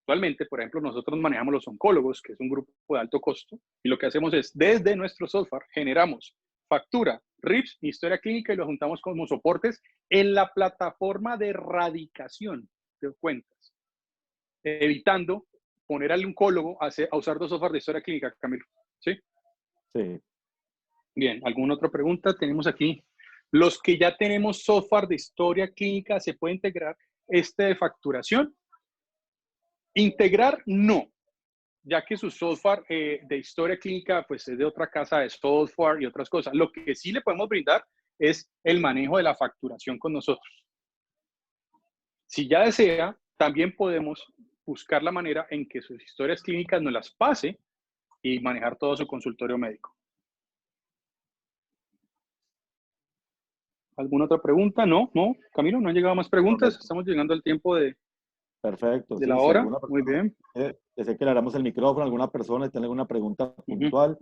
actualmente, por ejemplo, nosotros manejamos los oncólogos, que es un grupo de alto costo, y lo que hacemos es, desde nuestro software, generamos factura, RIPS, historia clínica, y lo juntamos como soportes en la plataforma de erradicación de cuentas, evitando poner al oncólogo a usar dos software de historia clínica, Camilo. ¿Sí? Sí. Bien, ¿alguna otra pregunta? Tenemos aquí. Los que ya tenemos software de historia clínica, ¿se puede integrar este de facturación? Integrar, no, ya que su software de historia clínica pues es de otra casa de software y otras cosas. Lo que sí le podemos brindar es el manejo de la facturación con nosotros. Si ya desea, también podemos buscar la manera en que sus historias clínicas nos las pase y manejar todo su consultorio médico. ¿Alguna otra pregunta? No, Camilo, no han llegado más preguntas. Correcto. Estamos llegando al tiempo de Perfecto. la hora. Muy bien. Desde que le damos el micrófono a alguna persona, tiene alguna pregunta puntual.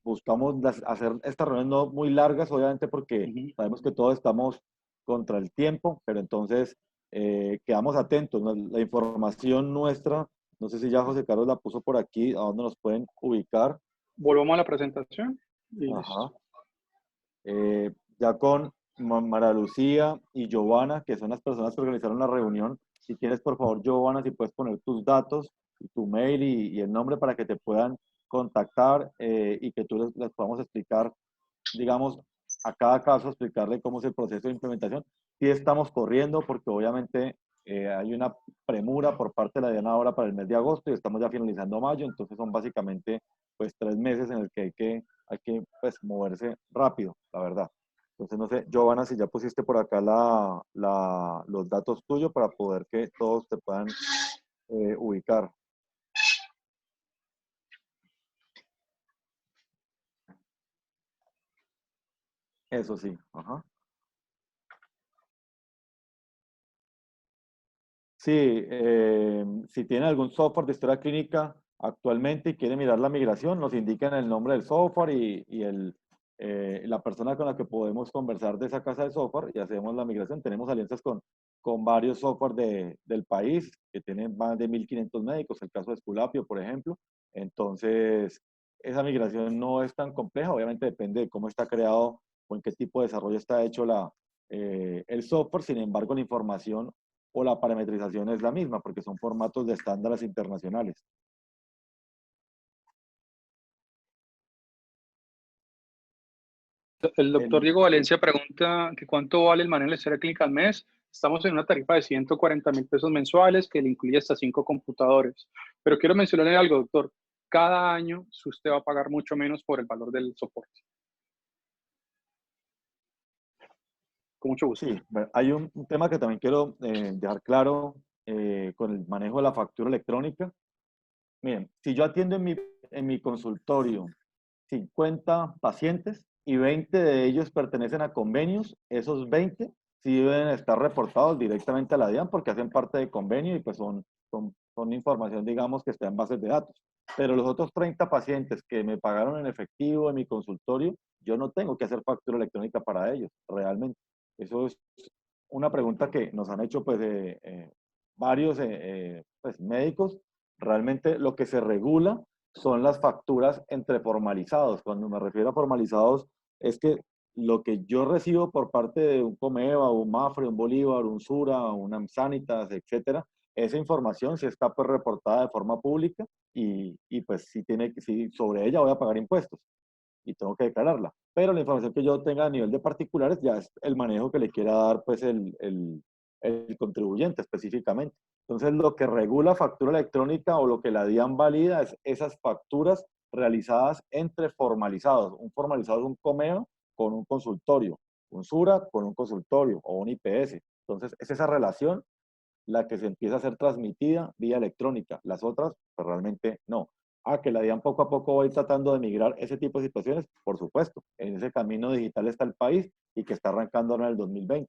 Buscamos hacer estas reuniones no muy largas, obviamente, porque sabemos que todos estamos contra el tiempo, pero entonces quedamos atentos. La información nuestra, no sé si ya José Carlos la puso por aquí, a dónde nos pueden ubicar. Volvamos a la presentación. Ajá. Ya con María Lucía y Giovanna, que son las personas que organizaron la reunión. Si quieres, por favor, Giovanna, si puedes poner tus datos, y tu mail y el nombre para que te puedan contactar y que tú les podamos explicar, digamos, a cada caso, explicarle cómo es el proceso de implementación. Sí estamos corriendo porque obviamente hay una premura por parte de la DIAN ahora para el mes de agosto y estamos ya finalizando mayo, entonces son básicamente pues 3 meses en el que hay que pues, moverse rápido, la verdad. Entonces, no sé, Giovanna, si ya pusiste por acá los datos tuyos para poder que todos te puedan ubicar. Eso sí, ajá. Sí, si tienen algún software de historia clínica actualmente y quieren mirar la migración, nos indican el nombre del software y la persona con la que podemos conversar de esa casa de software y hacemos la migración. Tenemos alianzas con varios software del país que tienen más de 1.500 médicos, el caso de Esculapio, por ejemplo. Entonces, esa migración no es tan compleja, obviamente depende de cómo está creado o en qué tipo de desarrollo está hecho el software. Sin embargo, la información o la parametrización es la misma, porque son formatos de estándares internacionales. El doctor Diego Valencia pregunta que cuánto vale el manejo de la historia clínica al mes. Estamos en una tarifa de 140.000 pesos mensuales que le incluye hasta 5 computadores. Pero quiero mencionarle algo, doctor. Cada año usted va a pagar mucho menos por el valor del soporte. Con mucho gusto. Sí, hay un tema que también quiero dejar claro con el manejo de la factura electrónica. Miren, si yo atiendo en mi consultorio 50 pacientes y 20 de ellos pertenecen a convenios, esos 20 sí deben estar reportados directamente a la DIAN porque hacen parte de convenio y pues son información, digamos, que está en bases de datos. Pero los otros 30 pacientes que me pagaron en efectivo en mi consultorio, yo no tengo que hacer factura electrónica para ellos, realmente. Eso es una pregunta que nos han hecho pues varios pues, médicos. Realmente lo que se regula son las facturas entre formalizados. Cuando me refiero a formalizados, es que lo que yo recibo por parte de un Comeva, un Mafre, un Bolívar, un Sura, un Sanitas, etcétera, esa información sí está pues reportada de forma pública y pues sí, sobre ella voy a pagar impuestos y tengo que declararla. Pero la información que yo tenga a nivel de particulares ya es el manejo que le quiera dar pues el contribuyente específicamente. Entonces, lo que regula factura electrónica o lo que la DIAN valida es esas facturas realizadas entre formalizados. Un formalizado es un Comeo con un consultorio, un SURA con un consultorio o un IPS. Entonces, es esa relación la que se empieza a ser transmitida vía electrónica. Las otras, pues realmente no. Que la DIAN poco a poco va a ir tratando de migrar ese tipo de situaciones, por supuesto. En ese camino digital está el país y que está arrancando ahora en el 2020.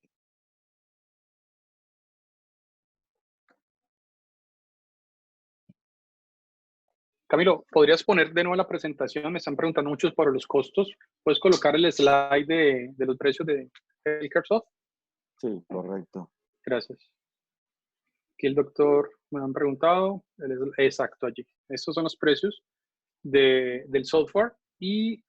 Camilo, ¿podrías poner de nuevo la presentación? Me están preguntando muchos por los costos. ¿Puedes colocar el slide de los precios de Healthcare? Sí, correcto. Gracias. Aquí el doctor me han preguntado. Exacto, allí. Estos son los precios del software y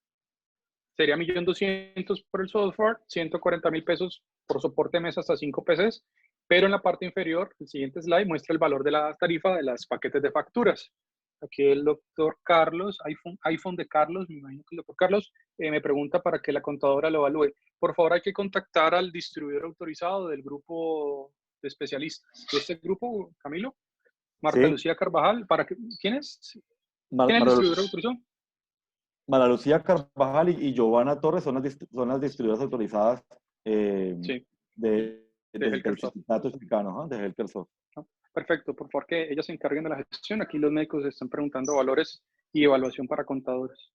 sería 1.200.000 por el software, 140.000 pesos por soporte de mesa hasta 5 PCs, pero en la parte inferior, el siguiente slide muestra el valor de la tarifa de los paquetes de facturas. Aquí el doctor Carlos, iPhone de Carlos, me imagino que el doctor Carlos me pregunta para que la contadora lo evalúe. Por favor, hay que contactar al distribuidor autorizado del grupo de especialistas. ¿De este grupo, Camilo? Marta Sí. Lucía Carvajal. ¿Quién es? ¿Quién es el distribuidor autorizado? Mara Lucía Carvajal y Giovanna Torres son las distribuidoras autorizadas Sí. del Healthcare sindicato mexicano, de Healthcare. Perfecto, por favor que ellas se encarguen de la gestión. Aquí los médicos están preguntando valores y evaluación para contadores.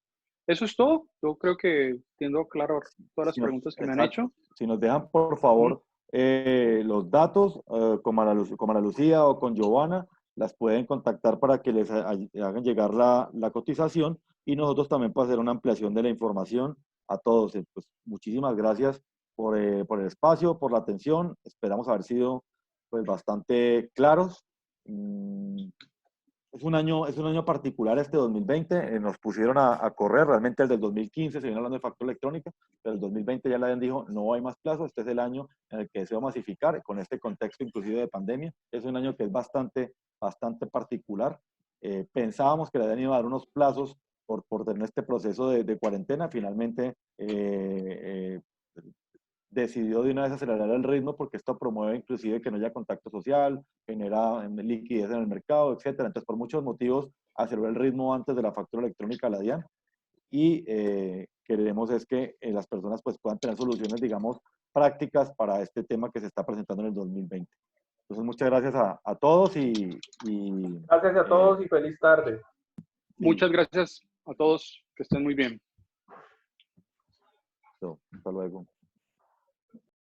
Eso es todo. Yo creo que tengo claro todas las preguntas que me han hecho. Si nos dejan, por favor, los datos con Mara Lucía o con Giovanna, las pueden contactar para que les hagan llegar la cotización y nosotros también para hacer una ampliación de la información a todos. Pues, muchísimas gracias por el espacio, por la atención. Esperamos haber sido pues, bastante claros. Es un año particular este 2020, nos pusieron a correr, realmente el del 2015 se viene hablando de factura electrónica, pero el 2020 ya la DIAN dijo, no hay más plazo, este es el año en el que se va a masificar, con este contexto inclusive de pandemia, es un año que es bastante particular. Pensábamos que la DIAN iba a dar unos plazos por tener este proceso de cuarentena, finalmente decidió de una vez acelerar el ritmo porque esto promueve inclusive que no haya contacto social, genera liquidez en el mercado, etcétera. Entonces, por muchos motivos, aceleró el ritmo antes de la factura electrónica a la DIAN y queremos es que las personas pues puedan tener soluciones, digamos, prácticas para este tema que se está presentando en el 2020. Entonces, muchas gracias a todos gracias a todos y feliz tarde. Muchas gracias a todos, que estén muy bien. Hasta luego.